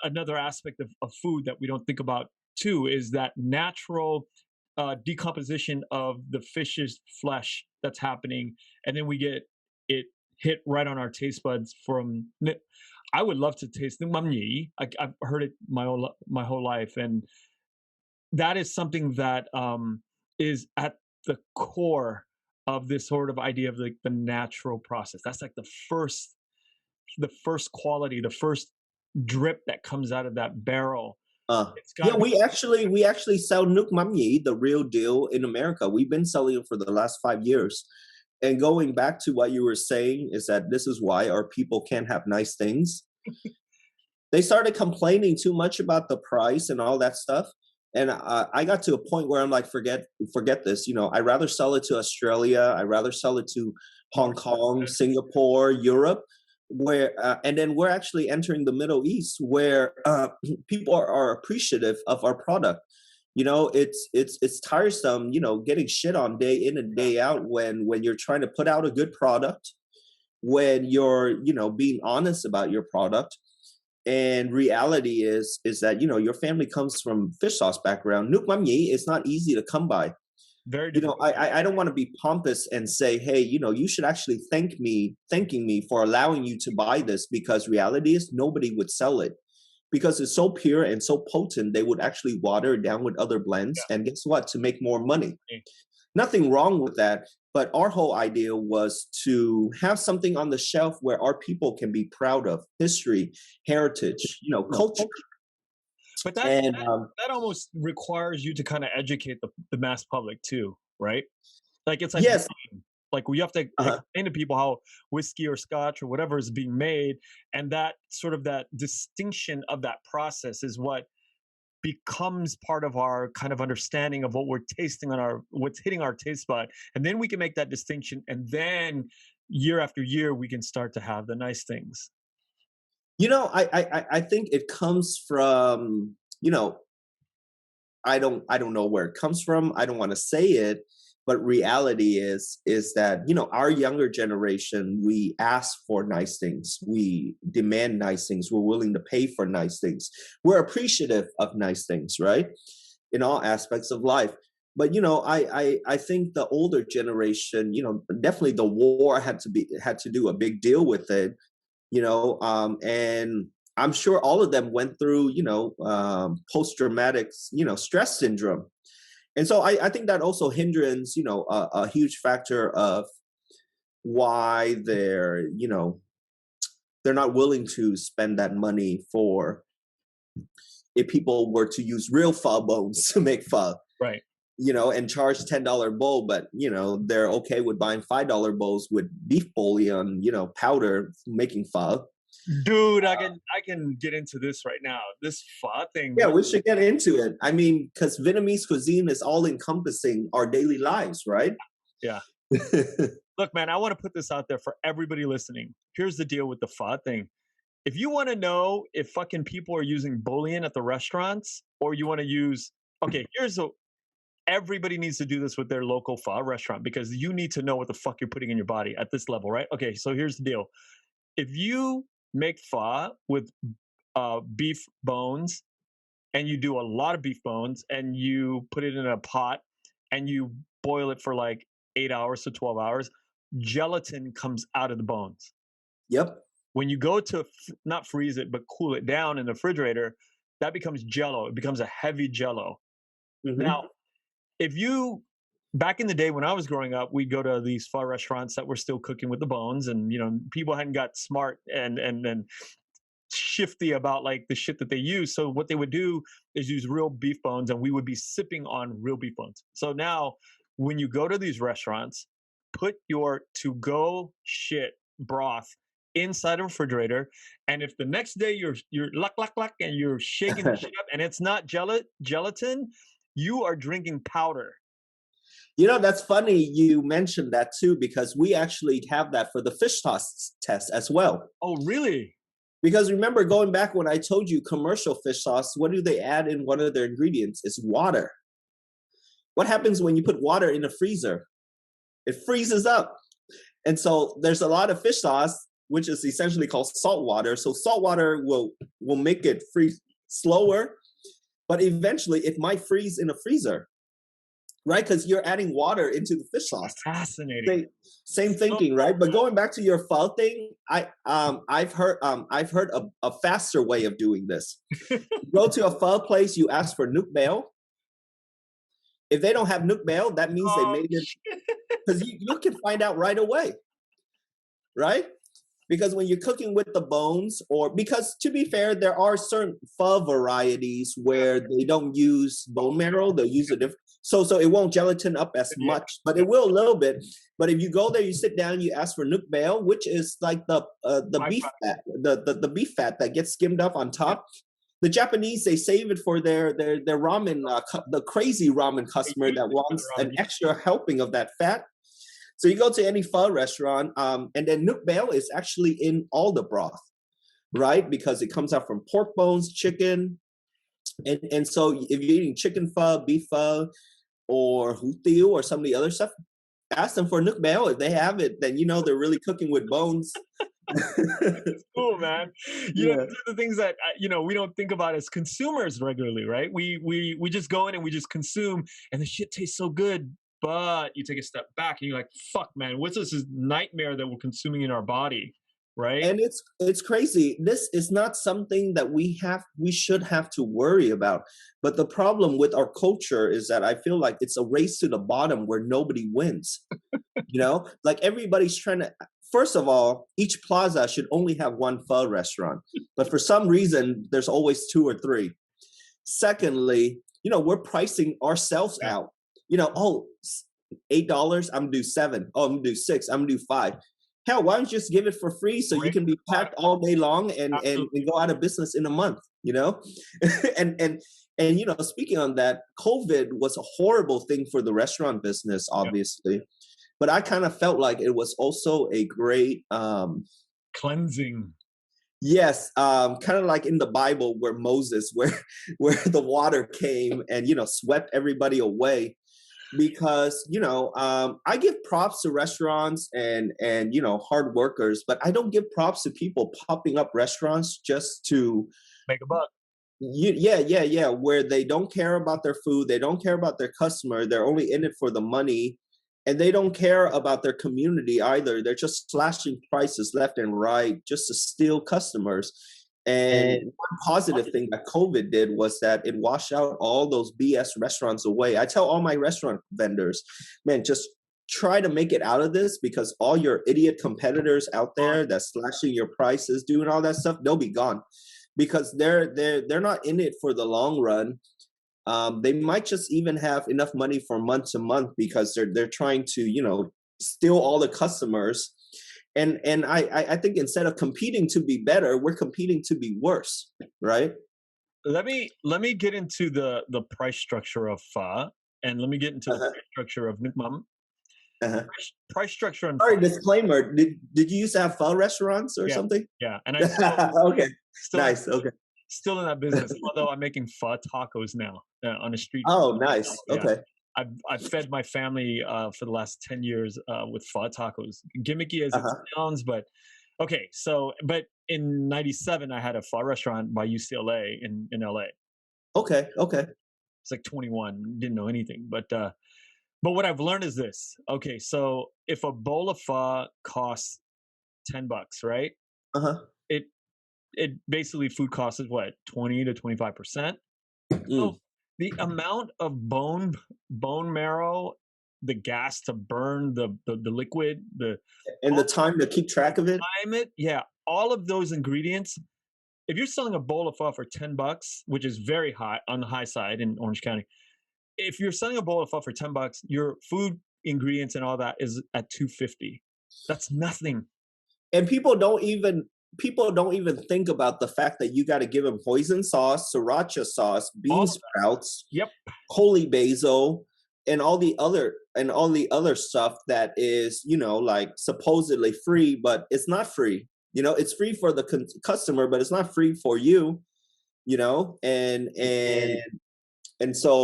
aspect of food that we don't think about too, is that natural decomposition of the fish's flesh that's happening, and then we get it hit right on our taste buds from. I would love to taste the mummy. I've heard it my whole life, and that is something that is at the core of this sort of idea of like the natural process. That's like the first quality, the first drip that comes out of that barrel. It's got Yeah, to be we actually sell Nook Mamnyi, the real deal in America. We've been selling it for the last 5 years. And going back to what you were saying is that this is why our people can't have nice things. They started complaining too much about the price and all that stuff. And I got to a point where I'm like, forget this. I'd rather sell it to Australia. I'd rather sell it to more Hong Kong, expensive. Singapore, Europe, where and then we're actually entering the Middle East, where people are appreciative of our product. It's tiresome, getting shit on day in and day out when you're trying to put out a good product, when you're being honest about your product. And reality is that your family comes from fish sauce background. Nuoc Mam Nhĩ is not easy to come by. Very difficult. I don't want to be pompous and say, hey, you should actually thanking me for allowing you to buy this, because reality is nobody would sell it because it's so pure and so potent. They would actually water it down with other blends, Yeah. and guess what? To make more money. Nothing wrong with that. But our whole idea was to have something on the shelf where our people can be proud of history, heritage, culture. But that And that almost requires you to kind of educate the mass public too, right? Like it's like yes, wine. Like we have to uh, explain to people how whiskey or scotch or whatever is being made, and that sort of that distinction of that process is what becomes part of our kind of understanding of what we're tasting on our what's hitting our taste bud, and then we can make that distinction, and then year after year we can start to have the nice things. I think it comes from I don't know where it comes from. I don't want to say it, but reality is that, you know, our younger generation, we ask for nice things, we demand nice things, we're willing to pay for nice things, we're appreciative of nice things, right, in all aspects of life. But you know, I think the older generation, you know, definitely the war had to do a big deal with it, you know, and I'm sure all of them went through, you know, post-traumatic, you know, stress syndrome. And so I think that also hinders, you know, a huge factor of why they're, you know, they're not willing to spend that money for, if people were to use real pho bones to make pho, Right. you know, and charge $10 bowl, but you know, they're okay with buying $5 bowls with beef bouillon, you know, powder making pho. Dude, I can get into this right now. This pho thing. Yeah, we should get into it. I mean, because Vietnamese cuisine is all encompassing our daily lives, right? Yeah. Look, man, I want to put this out there for everybody listening. Here's the deal with the pho thing. If you want to know if fucking people are using bullion at the restaurants, or you want to use, okay, here's a, everybody needs to do this with their local pho restaurant, because you need to know what the fuck you're putting in your body at this level, right? Okay, so here's the deal. If you make pho with beef bones, and you do a lot of beef bones, and you put it in a pot, and you boil it for like 8 hours to 12 hours, gelatin comes out of the bones. Yep. When you go to not freeze it, but cool it down in the refrigerator, that becomes jello. It becomes a heavy jello. Hmm. Now, if you, back in the day when I was growing up, we'd go to these pho restaurants that were still cooking with the bones, and you know, people hadn't got smart and shifty about like the shit that they use. So what they would do is use real beef bones, and we would be sipping on real beef bones. So now, when you go to these restaurants, put your to go shit broth inside a refrigerator, and if the next day you're luck and you're shaking the shit up and it's not gelatin, you are drinking powder. You know, that's funny you mentioned that too, because we actually have that for the fish sauce test as well. Oh, really? Because remember, going back when I told you commercial fish sauce, what do they add in one of their ingredients? It's water. What happens when you put water in a freezer? It freezes up. And so there's a lot of fish sauce, which is essentially called salt water. So salt water will make it freeze slower, but eventually it might freeze in a freezer, right? Because you're adding water into the fish sauce. Fascinating. Same thinking, right? But going back to your pho thing, I've heard a faster way of doing this. You go to a pho place, you ask for nuc bail. If they don't have nuc bail, that means they Oh, made it, because you can find out right away, right? Because when you're cooking with the bones, or because to be fair, there are certain pho varieties where they don't use bone marrow, they'll use a different, so it won't gelatin up as yeah. much, but it will a little bit. But if you go there, you sit down, you ask for nuc bail, which is like the beef fat, the beef fat that gets skimmed up on top. The Japanese, they save it for their ramen, the crazy ramen customer that wants an extra helping of that fat. So you go to any pho restaurant, and then nuc bail is actually in all the broth, right? Because it comes out from pork bones, chicken, and so if you're eating chicken pho, beef pho, or hủ tiếu, or some of the other stuff, ask them for nuc bail. If they have it, then you know they're really cooking with bones. It's cool, man. You know, Yeah. these are the things that you know, we don't think about as consumers regularly, right? We just go in and we just consume, and the shit tastes so good. But you take a step back and you're like, "Fuck, man, what's this nightmare that we're consuming in our body?" Right? And it's crazy. This is not something that we should have to worry about. But the problem with our culture is that I feel like it's a race to the bottom where nobody wins. You know, like everybody's trying to. First of all, each plaza should only have one pho restaurant, but for some reason, there's always two or three. Secondly, you know, we're pricing ourselves Yeah. out. You know, oh, $8, I'm gonna do 7. Oh, I'm gonna do 6. I'm gonna do 5. Hell, why don't you just give it for free so you Great. can be packed all day long and Absolutely. go out of business in a month, you know? and you know, speaking on that, COVID was a horrible thing for the restaurant business, Yeah. obviously. But I kind of felt like it was also a great Cleansing. Yes, kind of like in the Bible where Moses, where where the water came and swept everybody away. Because I give props to restaurants and hard workers, but I don't give props to people popping up restaurants just to Make a buck. yeah, where they don't care about their food, they don't care about their customer, they're only in it for the money, and they don't care about their community either. They're just slashing prices left and right just to steal customers. And And one positive thing that COVID did was that it washed out all those BS restaurants away. I tell all my restaurant vendors, man, just try to make it out of this, because all your idiot competitors out there that's slashing your prices, doing all that stuff, they'll be gone, because they're not in it for the long run. They might just even have enough money for month to month, because they're trying to steal all the customers. And I think instead of competing to be better, we're competing to be worse, right? let me get into the price structure of pho, and let me get into the Uh-huh, price structure of Mcmahon. uh-huh. Price structure on pho. Sorry, disclaimer. Did you used to have pho restaurants or Yeah, something? yeah, and I still Okay, still in nice. Okay. still in that business. Although I'm making pho tacos now on the street. Oh, nice. Yeah, Okay. I've fed my family for the last 10 years with pho tacos. Gimmicky as it Uh-huh. sounds, but okay. So, but in '97, I had a pho restaurant by UCLA in LA. Okay. Okay. It's like 21, didn't know anything, but what I've learned is this. Okay, so if a bowl of pho costs $10, right? Uh-huh. It it basically food costs is what, 20 to 25%. So Mm. the amount of bone marrow, the gas to burn the liquid, the And all the time to keep track of it. time it, yeah, all of those ingredients. If you're selling a bowl of pho for $10, which is very high on the high side in Orange County, if you're selling a bowl of pho for $10, your food ingredients and all that is at 250. That's nothing. And people don't even think about the fact that you got to give them hoisin sauce, sriracha sauce, All bean of that. sprouts, Yep. holy basil, and all the other stuff that is like supposedly free, but it's not free. It's free for the customer, but it's not free for you. You know, and so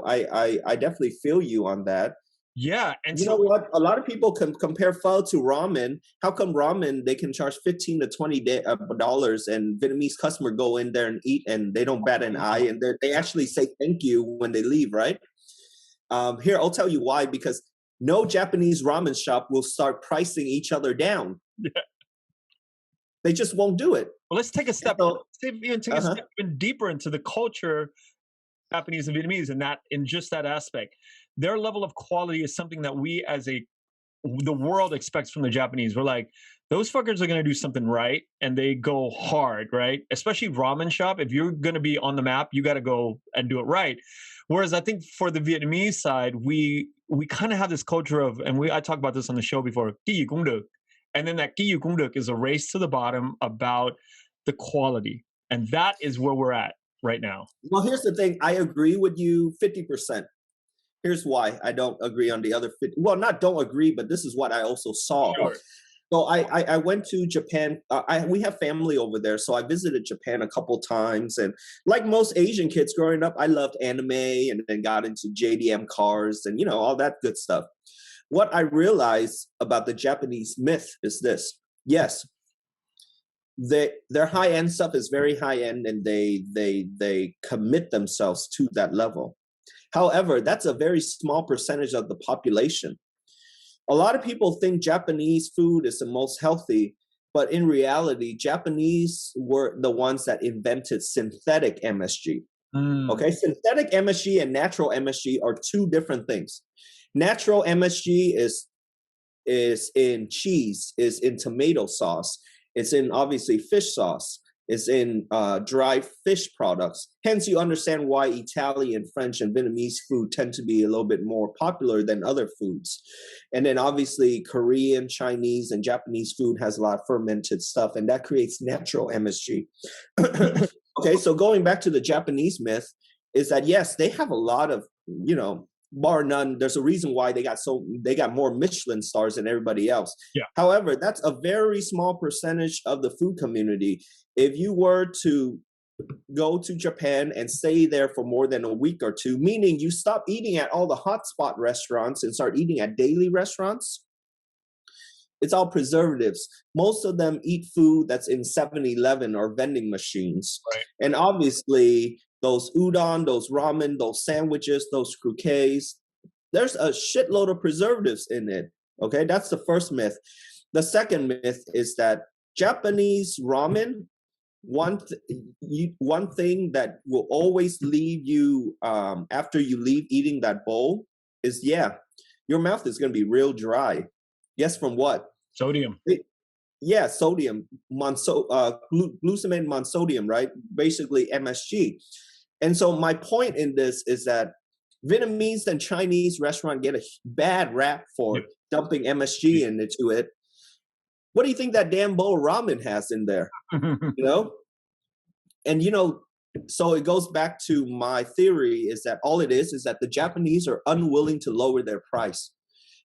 I definitely feel you on that. Yeah. And You know so what? A lot of people can compare pho to ramen. How come ramen they can charge 15 to $20, and Vietnamese customer go in there and eat and they don't bat an eye, and they actually say thank you when they leave, right? Here, I'll tell you why. Because no Japanese ramen shop will start pricing each other down. yeah. They just won't do it. Well, let's take a And step. so, Let's even take a uh-huh. step even deeper into the culture, Japanese and Vietnamese, and that in just that aspect. Their level of quality is something that we as a the world expects from the Japanese. We're like, those fuckers are going to do something right, and they go hard, right? Especially ramen shop. If you're going to be on the map, you got to go and do it right. Whereas I think for the Vietnamese side, we kind of have this culture of, and I talked about this on the show before, "Ki yu kung được," and then that "Ki yu kung được" is a race to the bottom about the quality, and that is where we're at right now. Well, here's the thing. I agree with you 50%. Here's why I don't agree on the other 50. Well, not don't agree, but this is what I also saw. Sure. So I went to Japan. We have family over there, so I visited Japan a couple times. And like most Asian kids growing up, I loved anime and then got into JDM cars and all that good stuff. What I realized about the Japanese myth is this: yes, their high end stuff is very high end, and they commit themselves to that level. However, that's a very small percentage of the population. A lot of people think Japanese food is the most healthy, but in reality, Japanese were the ones that invented synthetic MSG. Mm, Okay, synthetic MSG and natural MSG are two different things. Natural MSG is in cheese, is in tomato sauce, it's in obviously fish sauce, it's in dry fish products. Hence, you understand why Italian, French, and Vietnamese food tend to be a little bit more popular than other foods. And then obviously Korean, Chinese, and Japanese food has a lot of fermented stuff, and that creates natural MSG. Okay, so going back to the Japanese myth, is that yes, they have a lot of bar none. There's a reason why they got more Michelin stars than everybody else. Yeah. However, that's a very small percentage of the food community. If you were to go to Japan and stay there for more than a week or two, meaning you stop eating at all the hotspot restaurants and start eating at daily restaurants, it's all preservatives. Most of them eat food that's in 7-Eleven or vending machines. Right. And obviously, those udon, those ramen, those sandwiches, those croquets, there's a shitload of preservatives in it. Okay, that's the first myth. The second myth is that Japanese ramen, one thing that will always leave you after you leave eating that bowl is, your mouth is going to be real dry. Yes, from what? Sodium. Sodium, glutamate monosodium, right? Basically MSG. And so my point in this is that Vietnamese and Chinese restaurant get a bad rap for dumping MSG into it. What do you think that damn bowl of ramen has in there? And so it goes back to my theory is that all it is that the Japanese are unwilling to lower their price.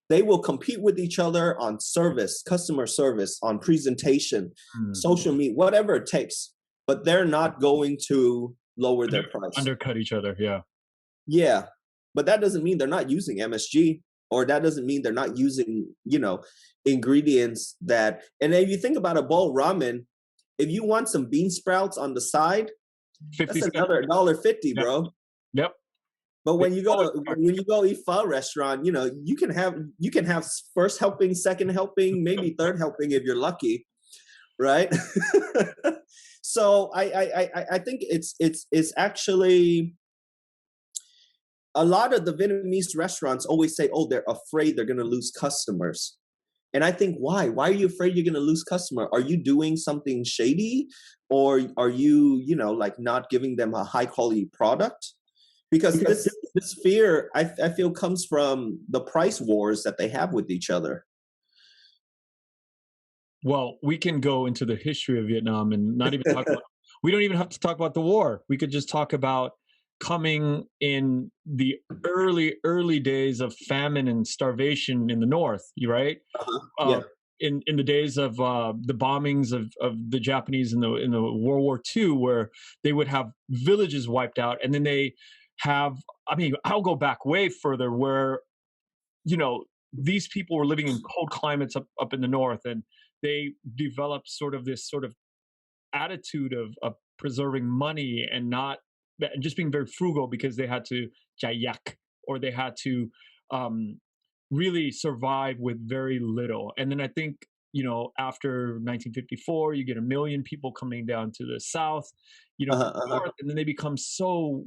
They will compete with each other on service, customer service, on presentation, social media, whatever it takes. But they're not going to lower their price. Undercut each other, yeah. Yeah, but that doesn't mean they're not using MSG, or that doesn't mean they're not using, ingredients that. And if you think about a bowl of ramen, if you want some bean sprouts on the side, that's another $1.50, bro. Yep. But when you go eat pho restaurant, you can have first helping, second helping, maybe third helping if you're lucky, right? So I think it's actually a lot of the Vietnamese restaurants always say, oh, they're afraid they're going to lose customers. And I think, why? Why are you afraid you're going to lose customer? Are you doing something shady, or are you, like not giving them a high quality product? Because this fear, I feel, comes from the price wars that they have with each other. Well, we can go into the history of Vietnam and not even talk about, we don't even have to talk about the war. We could just talk about coming in the early days of famine and starvation in the north, right? In the days of the bombings of the Japanese in the World War II, where they would have villages wiped out, and then they have, I'll go back way further, where these people were living in cold climates up in the north, and they developed this sort of attitude of preserving money and just being very frugal, because they had to jayak, or they had to really survive with very little. And then I think, after 1954, you get 1 million people coming down to the south, north, and then they become so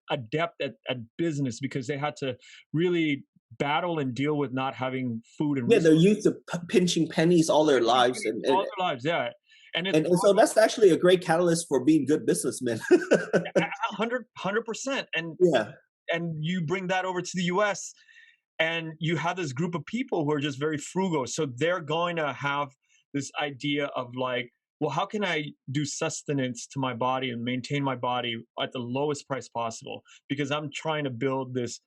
adept at business because they had to really battle and deal with not having food and they're used to pinching pennies all their lives, all their lives, yeah. And so that's actually a great catalyst for being good businessmen. 100%. And you bring that over to the US, and you have this group of people who are just very frugal. So they're going to have this idea of like, well, how can I do sustenance to my body and maintain my body at the lowest price possible? Because I'm trying to build this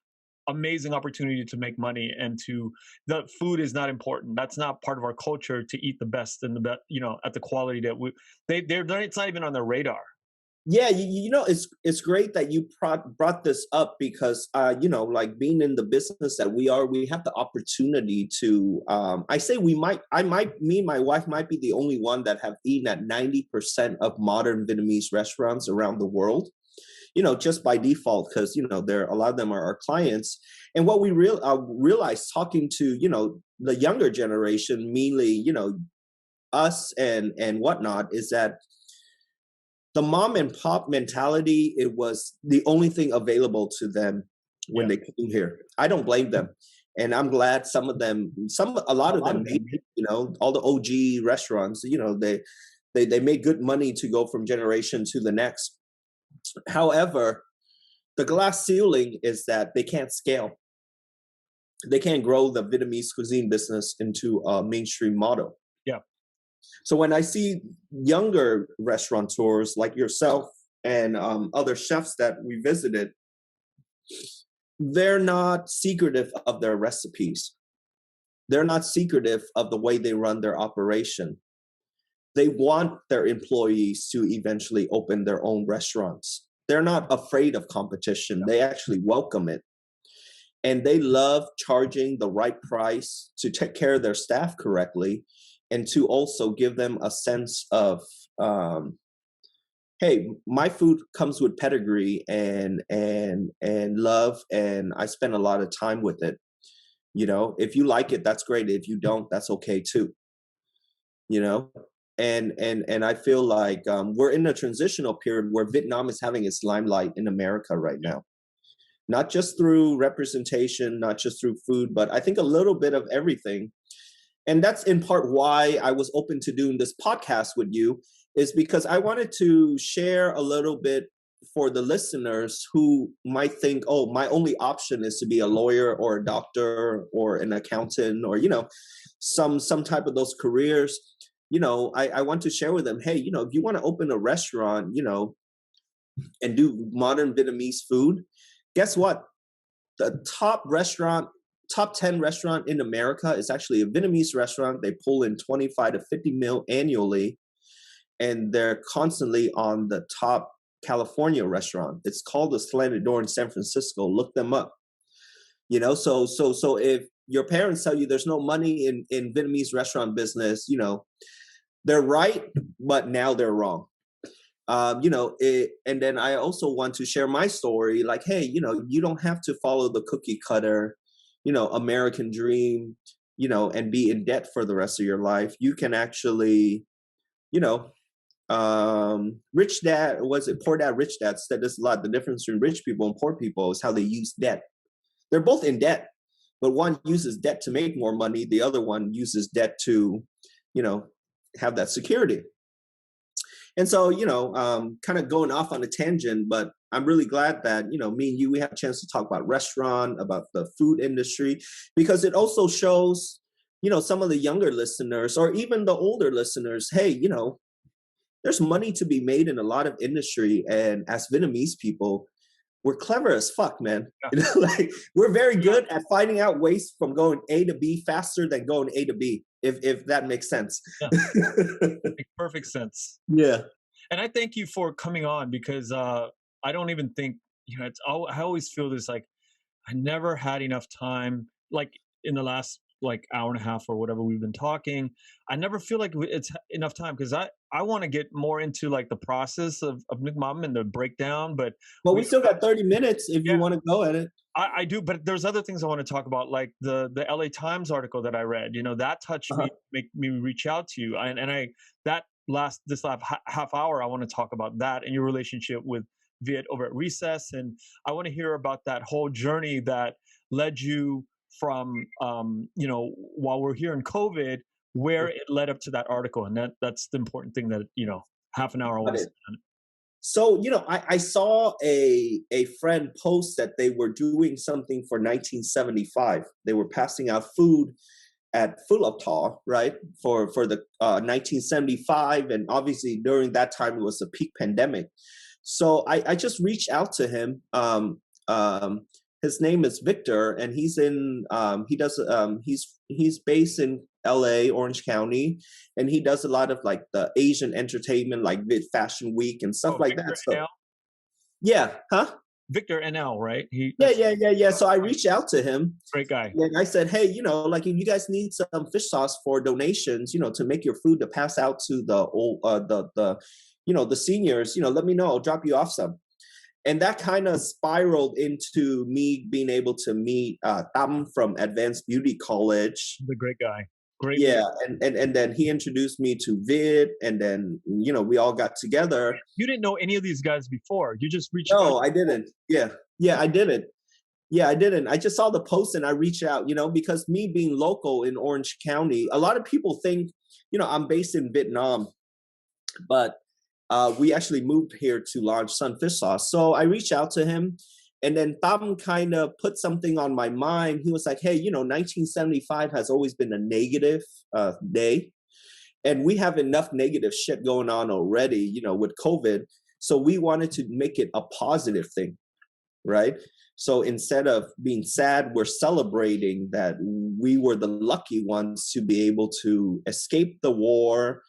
amazing opportunity to make money, and the food is not important. That's not part of our culture, to eat the best and the best, at the quality that it's not even on their radar. Yeah, it's great that you brought this up, because like being in the business that we are, we have the opportunity to. Me and my wife might be the only one that have eaten at 90% of modern Vietnamese restaurants around the world. Just by default, because there a lot of them are our clients. And what we realized talking to the younger generation, mainly us and whatnot, is that the mom and pop mentality, it was the only thing available to them when they came here. I don't blame them, and I'm glad a lot of them made it, all the OG restaurants, they made good money to go from generation to the next. However, the glass ceiling is that they can't scale. They can't grow the Vietnamese cuisine business into a mainstream model. Yeah. So when I see younger restaurateurs like yourself and other chefs that we visited, they're not secretive of their recipes. They're not secretive of the way they run their operation. They want their employees to eventually open their own restaurants. They're not afraid of competition. They actually welcome it. And they love charging the right price to take care of their staff correctly and to also give them a sense of, hey, my food comes with pedigree and love, and I spend a lot of time with it. You know, if you like it, that's great. If you don't, that's okay too. You know, and I feel like we're in a transitional period where Vietnam is having its limelight in America right now. Not just through representation, not just through food, but I think a little bit of everything. And that's in part why I was open to doing this podcast with you, is because I wanted to share a little bit for the listeners who might think, oh, my only option is to be a lawyer or a doctor or an accountant or, you know, some type of those careers. You know, I want to share with them, hey, you know, if you want to open a restaurant, you know, and do modern Vietnamese food, guess what? The top 10 restaurant in America is actually a Vietnamese restaurant. They pull in 25 to 50 mil annually, and they're constantly on the top California restaurant. It's called the Slanted Door in San Francisco. Look them up. You know, so if your parents tell you there's no money in Vietnamese restaurant business, you know, they're right, but now they're wrong. You know, and then I also want to share my story. Like, hey, you know, you don't have to follow the cookie cutter, you know, American dream, you know, and be in debt for the rest of your life. You can actually, you know, rich dad, was it Poor Dad, Rich Dad said this a lot. The difference between rich people and poor people is how they use debt. They're both in debt, but one uses debt to make more money. The other one uses debt to, you know, have that security. And so, you know, kind of going off on a tangent, but I'm really glad that, you know, me and you, we have a chance to talk about restaurant, about the food industry, because it also shows, you know, some of the younger listeners or even the older listeners, hey, you know, there's money to be made in a lot of industry. And as Vietnamese people, we're clever as fuck, man. Yeah. You know, like we're very good at finding out ways from going A to B faster than going A to B, if that makes sense. Yeah. Makes perfect sense. Yeah. And I thank you for coming on because I don't even think, you know, I always feel this like I never had enough time, like in the last like hour and a half or whatever we've been talking. I never feel like it's enough time because I want to get more into like the process of Mcmahon and the breakdown, but But we we still got 30 minutes if you yeah, want to go at it. I do, but there's other things I want to talk about, like the LA Times article that I read. You know, that touched me, Uh-huh. make me reach out to you, and I that this last half hour, I want to talk about that and your relationship with Viet over at Recess, and I want to hear about that whole journey that led you from, you know, while we're here in COVID, where it led up to that article, and that's the important thing that you know, half an hour I Got want to it. spend on it. So, you know, I saw a friend post that they were doing something for 1975. They were passing out food at Fuloptar, right, for the 1975, and obviously during that time it was a peak pandemic. So I just reached out to him. His name is Victor, and he's in he's based in LA, Orange County, and he does a lot of like the Asian entertainment, like Vid Fashion Week and stuff Oh, like Victor that. So NL, yeah, huh? Victor NL, right? Yeah, That's yeah, yeah, yeah. So I reached out to him great guy. and I said, hey, you know, like if you guys need some fish sauce for donations, you know, to make your food to pass out to the old, you know, the seniors, you know, let me know. I'll drop you off some. And that kind of spiraled into me being able to meet Tam from Advanced Beauty College. He's a great guy. Great leader. Yeah, and then he introduced me to Vid, and then you know we all got together. You didn't know any of these guys before. You just reached out. No, I didn't. Yeah, yeah, I didn't. Yeah, I didn't. I just saw the post and I reached out, you know, because me being local in Orange County, a lot of people think, you know, I'm based in Vietnam, but we actually moved here to launch Sunfish Sauce. So I reached out to him, and then Tam kind of put something on my mind. He was like, hey, you know, 1975 has always been a negative day. And we have enough negative shit going on already, you know, with COVID. So we wanted to make it a positive thing. right? So instead of being sad, we're celebrating that we were the lucky ones to be able to escape the war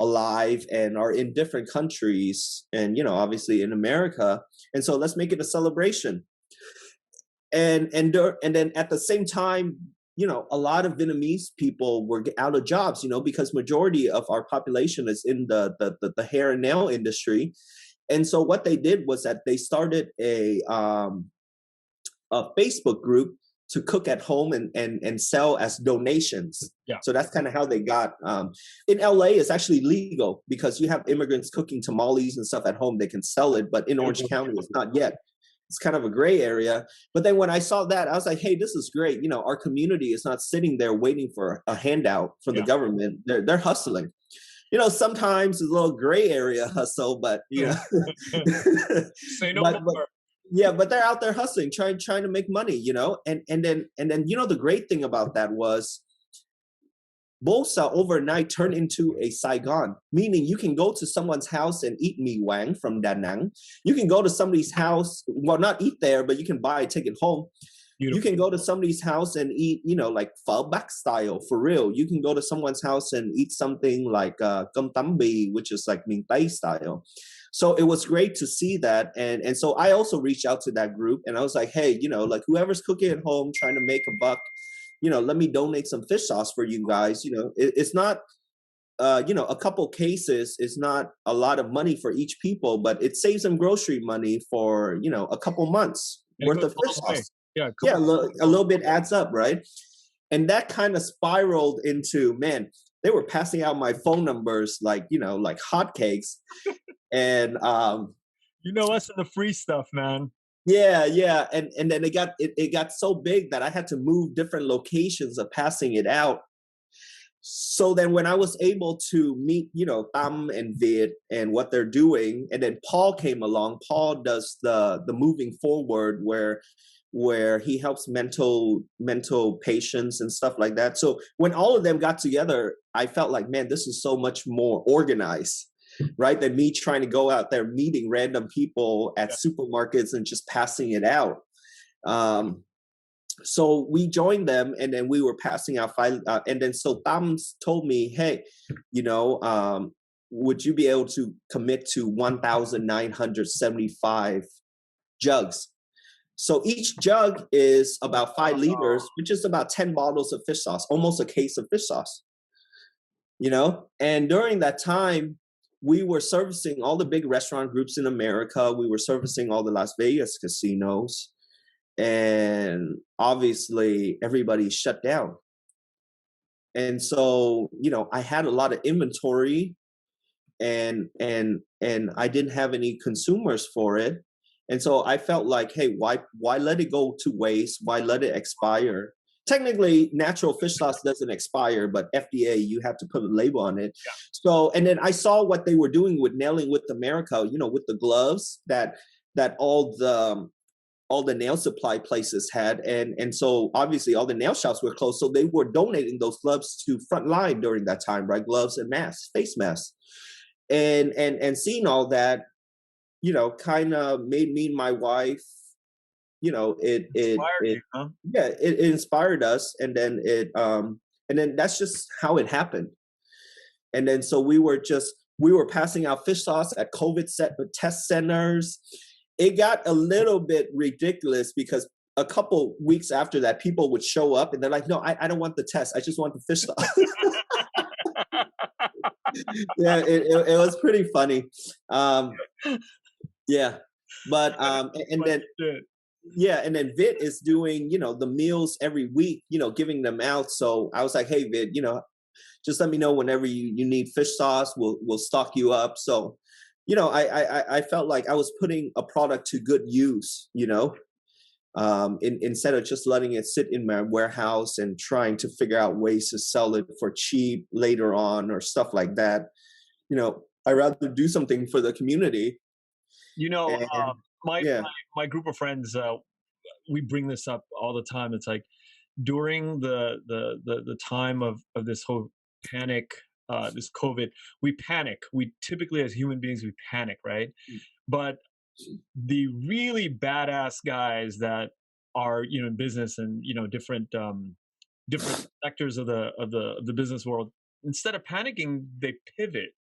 alive and are in different countries and, obviously in America. And so let's make it a celebration. And then at the same time, a lot of Vietnamese people were out of jobs, because majority of our population is in the hair and nail industry. And so what they did was that they started a Facebook group to cook at home and sell as donations. Yeah. So that's kind of how they got. In LA, it's actually legal because you have immigrants cooking tamales and stuff at home. They can sell it, but in Orange County, it's not yet. It's kind of a gray area. But then when I saw that, I was like, hey, this is great. Our community is not sitting there waiting for a handout from the government. They're hustling. Sometimes it's a little gray area hustle, but Say no more. Yeah, but they're out there hustling, trying to make money, and then the great thing about that was Bosa overnight turned into a Saigon, meaning you can go to someone's house and eat mi wang from Da Nang. You can go to somebody's house, well, not eat there, but you can buy it, take it home. Beautiful. You can go to somebody's house and eat, like pho bak style, for real. You can go to someone's house and eat something like cơm tấm bì, which is like Minh Tây style. So it was great to see that. And so I also reached out to that group and I was like, hey, like whoever's cooking at home, trying to make a buck, let me donate some fish sauce for you guys. It's not, a couple cases is not a lot of money for each people, but it saves them grocery money for, a couple months worth of fish sauce. Yeah, a little bit adds up, right? And that kind of spiraled into, man, they were passing out my phone numbers like hotcakes. And us in the free stuff, man. Yeah. And then it got so big that I had to move different locations of passing it out. So then when I was able to meet, Tam and Viet and what they're doing, and then Paul came along. Paul does the moving forward where he helps mental patients and stuff like that. So when all of them got together, I felt like, man, this is so much more organized, right, than me trying to go out there meeting random people at supermarkets and just passing it out. So we joined them, and then we were passing out and then so Tam told me, hey, would you be able to commit to 1,975 jugs? So each jug is about 5 liters, which is about 10 bottles of fish sauce, almost a case of fish sauce. And during that time, we were servicing all the big restaurant groups in America. We were servicing all the Las Vegas casinos. And obviously, everybody shut down. And so, I had a lot of inventory and I didn't have any consumers for it. And so I felt like, hey, why let it go to waste? Why let it expire? Technically, natural fish sauce doesn't expire, but FDA, you have to put a label on it. Yeah. So, and then I saw what they were doing with Nailing with America, with the gloves that all the nail supply places had. And so obviously all the nail shops were closed. So they were donating those gloves to Frontline during that time, right? Gloves and masks, face masks. And seeing all that, kind of made me and my wife, it inspired us. And then that's just how it happened. And then so we were passing out fish sauce at COVID test centers. It got a little bit ridiculous because a couple weeks after that, people would show up and they're like, no, I don't want the test. I just want the fish sauce. Yeah, it was pretty funny. Yeah. But, and then Vit is doing, the meals every week, giving them out. So I was like, hey, Vit, just let me know whenever you need fish sauce. We'll stock you up. So, I felt like I was putting a product to good use, instead of just letting it sit in my warehouse and trying to figure out ways to sell it for cheap later on or stuff like that. I'd rather do something for the community. My group of friends, we bring this up all the time. It's like during the time of this whole panic, this COVID, we panic. We typically, as human beings, we panic, right? But the really badass guys that are, in business and, different sectors of the business world, instead of panicking, they pivot.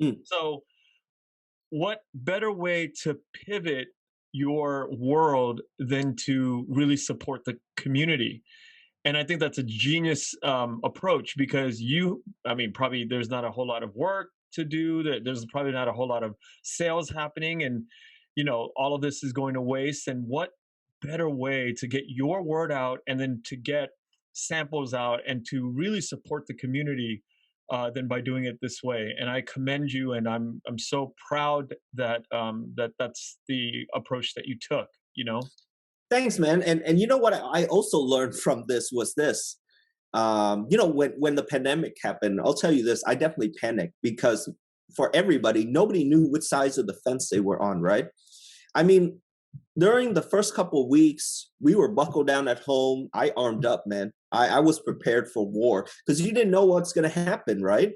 Mm. So what better way to pivot your world than to really support the community? And I think that's a genius approach, because I mean, probably there's not a whole lot of work to do. There's probably not a whole lot of sales happening, and all of this is going to waste. And what better way to get your word out, and then to get samples out, and to really support the community than by doing it this way? And I commend you, and I'm so proud that that's the approach that you took. Thanks, man. And you know what I also learned from this was this. When the pandemic happened, I'll tell you this, I definitely panicked because for everybody, nobody knew which sides of the fence they were on, right? I mean, during the first couple of weeks, we were buckled down at home. I armed up, man. I was prepared for war because you didn't know what's going to happen, right?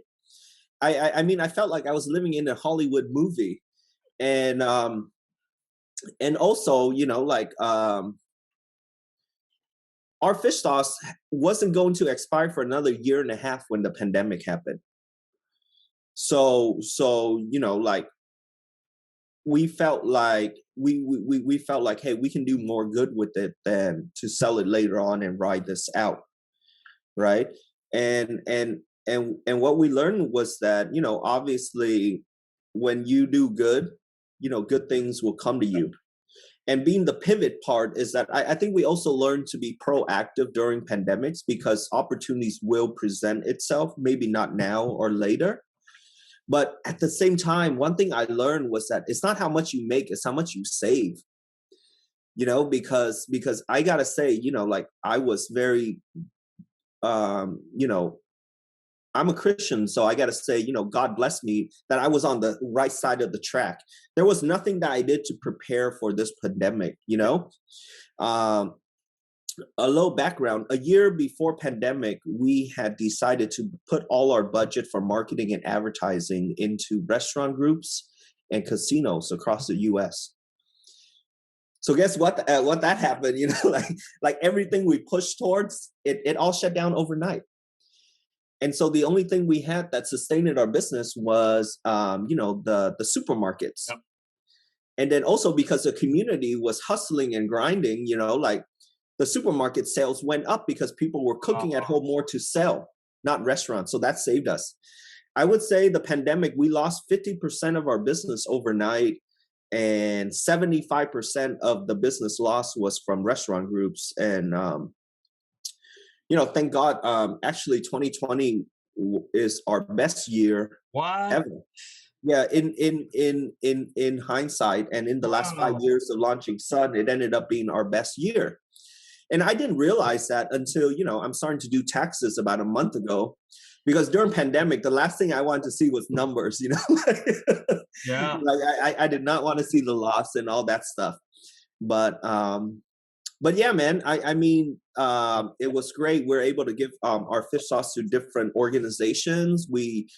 I mean, I felt like I was living in a Hollywood movie, and also, our fish sauce wasn't going to expire for another year and a half when the pandemic happened. So we felt like we felt like, hey, we can do more good with it than to sell it later on and ride this out, right? And what we learned was that, obviously when you do good, good things will come to you. And being the pivot part is that I think we also learn to be proactive during pandemics, because opportunities will present itself, maybe not now or later. But at the same time, one thing I learned was that it's not how much you make, it's how much you save. Because I gotta say, I was very, I'm a Christian, so I got to say, God bless me that I was on the right side of the track. There was nothing that I did to prepare for this pandemic, Um, a little background, a year before pandemic, we had decided to put all our budget for marketing and advertising into restaurant groups and casinos across the US. So guess what that happened, like everything we pushed towards, it all shut down overnight. And so the only thing we had that sustained our business was, the supermarkets. Yep. And then also because the community was hustling and grinding, like the supermarket sales went up because people were cooking at home more to sell, not restaurants. So that saved us. I would say the pandemic, we lost 50% of our business overnight, and 75% of the business loss was from restaurant groups. And thank God, actually 2020 is our best year What? ever. Yeah, in hindsight, and in the last 5 years of launching Sun, it ended up being our best year. And I didn't realize that until, I'm starting to do taxes about a month ago, because during pandemic, the last thing I wanted to see was numbers, Yeah. like I did not want to see the loss and all that stuff. But yeah, man, I mean, it was great. We're able to give our fish sauce to different organizations. We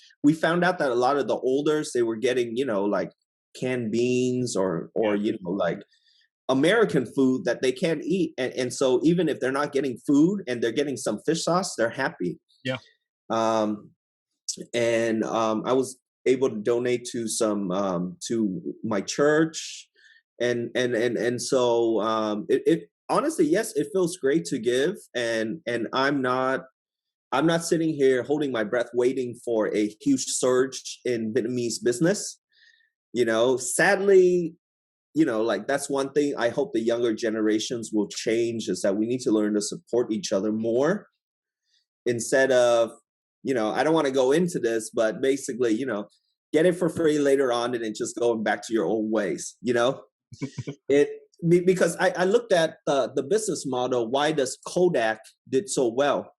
found out that a lot of the olders, they were getting, like canned beans or like American food that they can't eat. And so even if they're not getting food and they're getting some fish sauce, they're happy. Yeah. I was able to donate to some to my church. And so it honestly, yes, it feels great to give, and I'm not sitting here holding my breath waiting for a huge surge in Vietnamese business. Sadly, like that's one thing I hope the younger generations will change, is that we need to learn to support each other more, instead of, I don't want to go into this, but basically, get it for free later on and then just going back to your old ways, it because I looked at the business model. Why does Kodak did so well?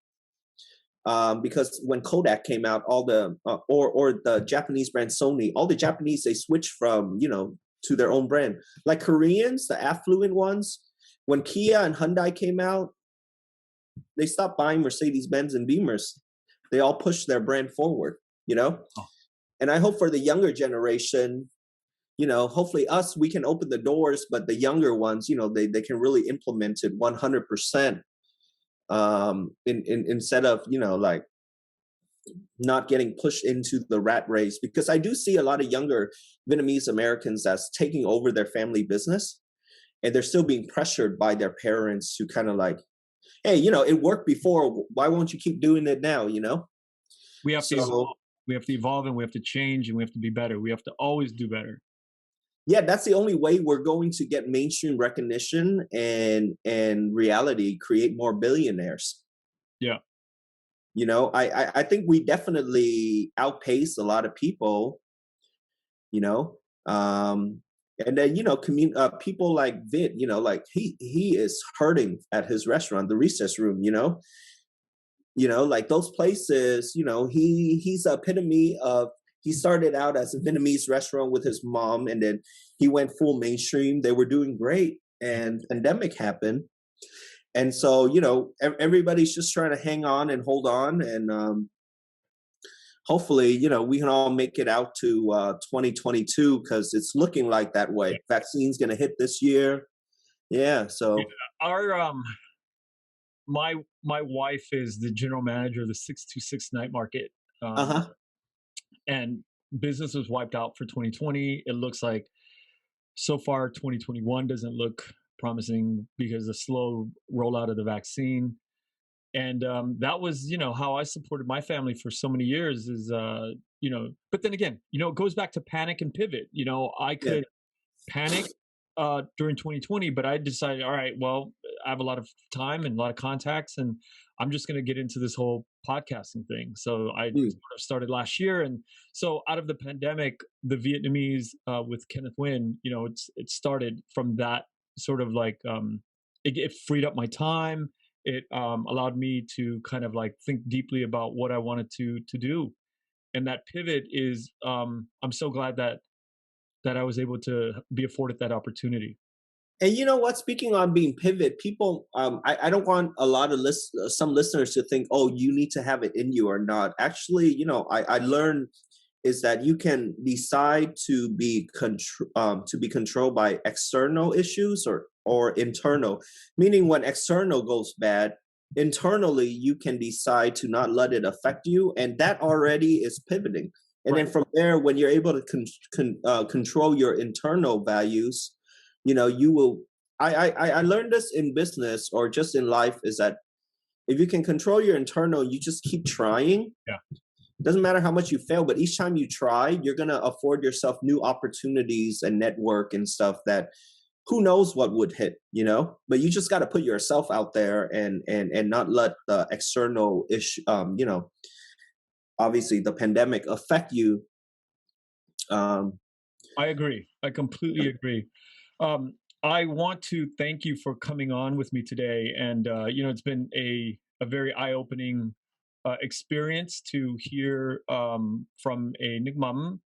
Because when Kodak came out, all the or the Japanese brand Sony, all the Japanese, they switched from to their own brand. Like Koreans, the affluent ones, when Kia and Hyundai came out, they stopped buying Mercedes-Benz and Beamers. They all pushed their brand forward, Oh. And I hope for the younger generation, hopefully us, we can open the doors, but the younger ones, they can really implement it 100%, instead of, like not getting pushed into the rat race. Because I do see a lot of younger Vietnamese Americans that's taking over their family business, and they're still being pressured by their parents to kind of like, hey, it worked before. Why won't you keep doing it now? We have to So evolve. We have to evolve, and we have to change, and we have to be better. We have to always do better. yeah, that's the only way we're going to get mainstream recognition and reality create more billionaires. Yeah. I think we definitely outpace a lot of people, you know. Um, and then people like Vid, like he is hurting at his restaurant, the Recess Room, like those places, he's the epitome of. He started out as a Vietnamese restaurant with his mom, and then he went full mainstream. They were doing great, and pandemic happened, and so everybody's just trying to hang on and hold on, and hopefully we can all make it out to 2022, because it's looking like that way. Yeah. Vaccine's going to hit this year. Yeah, Yeah. so Our my wife is the general manager of the 626 night market, um, uh-huh. and business was wiped out for 2020. It looks like so far 2021 doesn't look promising because of the slow rollout of the vaccine. And that was, how I supported my family for so many years. Is but then again, it goes back to panic and pivot. I Yeah. could panic during 2020, but I decided, all right, well, I have a lot of time and a lot of contacts, and I'm just going to get into this whole podcasting thing. So I Mm. sort of started last year, and so out of the pandemic, the Vietnamese with Kenneth Nguyen, it started from that sort of like it freed up my time. It allowed me to kind of like think deeply about what I wanted to do, and that pivot is I'm so glad that I was able to be afforded that opportunity. And you know what? Speaking on being pivot, people, I don't want a lot of some listeners to think, oh, you need to have it in you or not. Actually, I learned is that you can decide to be controlled by external issues or internal. Meaning, when external goes bad, internally you can decide to not let it affect you, and that already is pivoting. And Right. then from there, when you're able to control your internal values, you will. I learned this in business or just in life, is that if you can control your internal, you just keep trying. Yeah. It doesn't matter how much you fail, but each time you try, you're gonna afford yourself new opportunities and network and stuff that who knows what would hit, But you just got to put yourself out there and not let the external issue, obviously the pandemic affect you. Um, I agree. I completely agree. I want to thank you for coming on with me today, and it's been a very eye opening experience to hear from a Mcmahon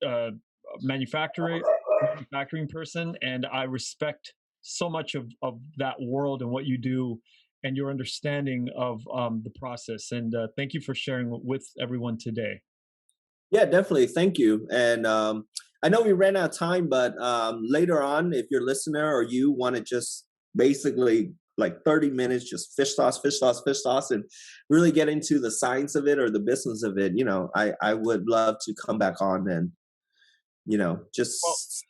uh, manufacturer manufacturing person, and I respect so much of that world and what you do and your understanding of the process. And thank you for sharing with everyone today. Yeah, definitely. Thank you. And I know we ran out of time, but later on, if your listener or you want to just basically like 30 minutes, just fish sauce, and really get into the science of it or the business of it, I would love to come back on and, Well, just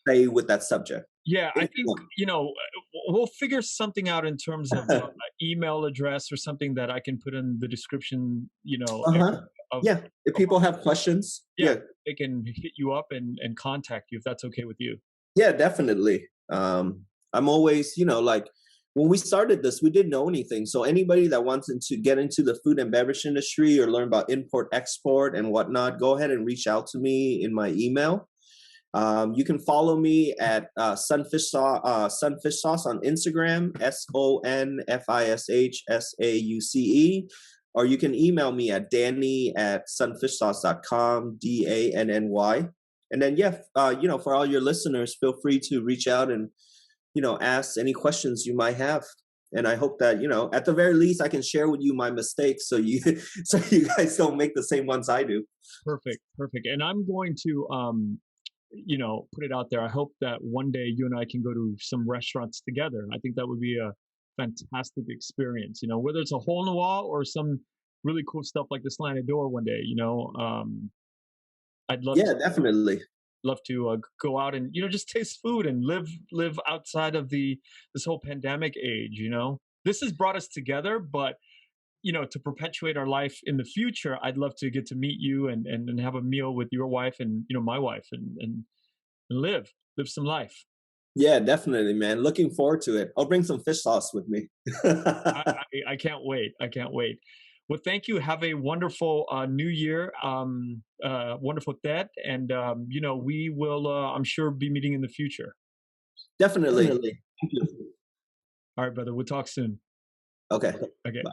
stay with that subject. yeah, I think, Anytime. we'll figure something out in terms of email address or something that I can put in the description, Uh-huh. of, Yeah. If of people have questions, yeah, yeah. they can hit you up and contact you if that's okay with you. Yeah, definitely. I'm always, like when we started this, we didn't know anything. So anybody that wants to get into the food and beverage industry or learn about import, export, and whatnot, go ahead and reach out to me in my email. You can follow me at Sunfish Sauce on Instagram, SonFishSauce, or you can email me at danny@sunfishsauce.com, DANNY. And then, yeah, for all your listeners, feel free to reach out and, ask any questions you might have. And I hope that, at the very least, I can share with you my mistakes so you, so you guys don't make the same ones I do. Perfect, perfect. And I'm going to put it out there. I hope that one day you and I can go to some restaurants together. I think that would be a fantastic experience. Whether it's a hole in the wall or some really cool stuff like the slanted door one day. I'd Yeah, definitely. love to go out and just taste food and live outside of the this whole pandemic age. This has brought us together, but to perpetuate our life in the future, I'd love to get to meet you and have a meal with your wife and my wife and live some life. Yeah, definitely, man. Looking forward to it. I'll bring some fish sauce with me. I can't wait. I can't wait. Well, thank you. Have a wonderful New Year, wonderful Tet, and we will, I'm sure, be meeting in the future. Definitely. Definitely. Thank you. All right, brother. We'll talk soon. Okay. Okay. Bye.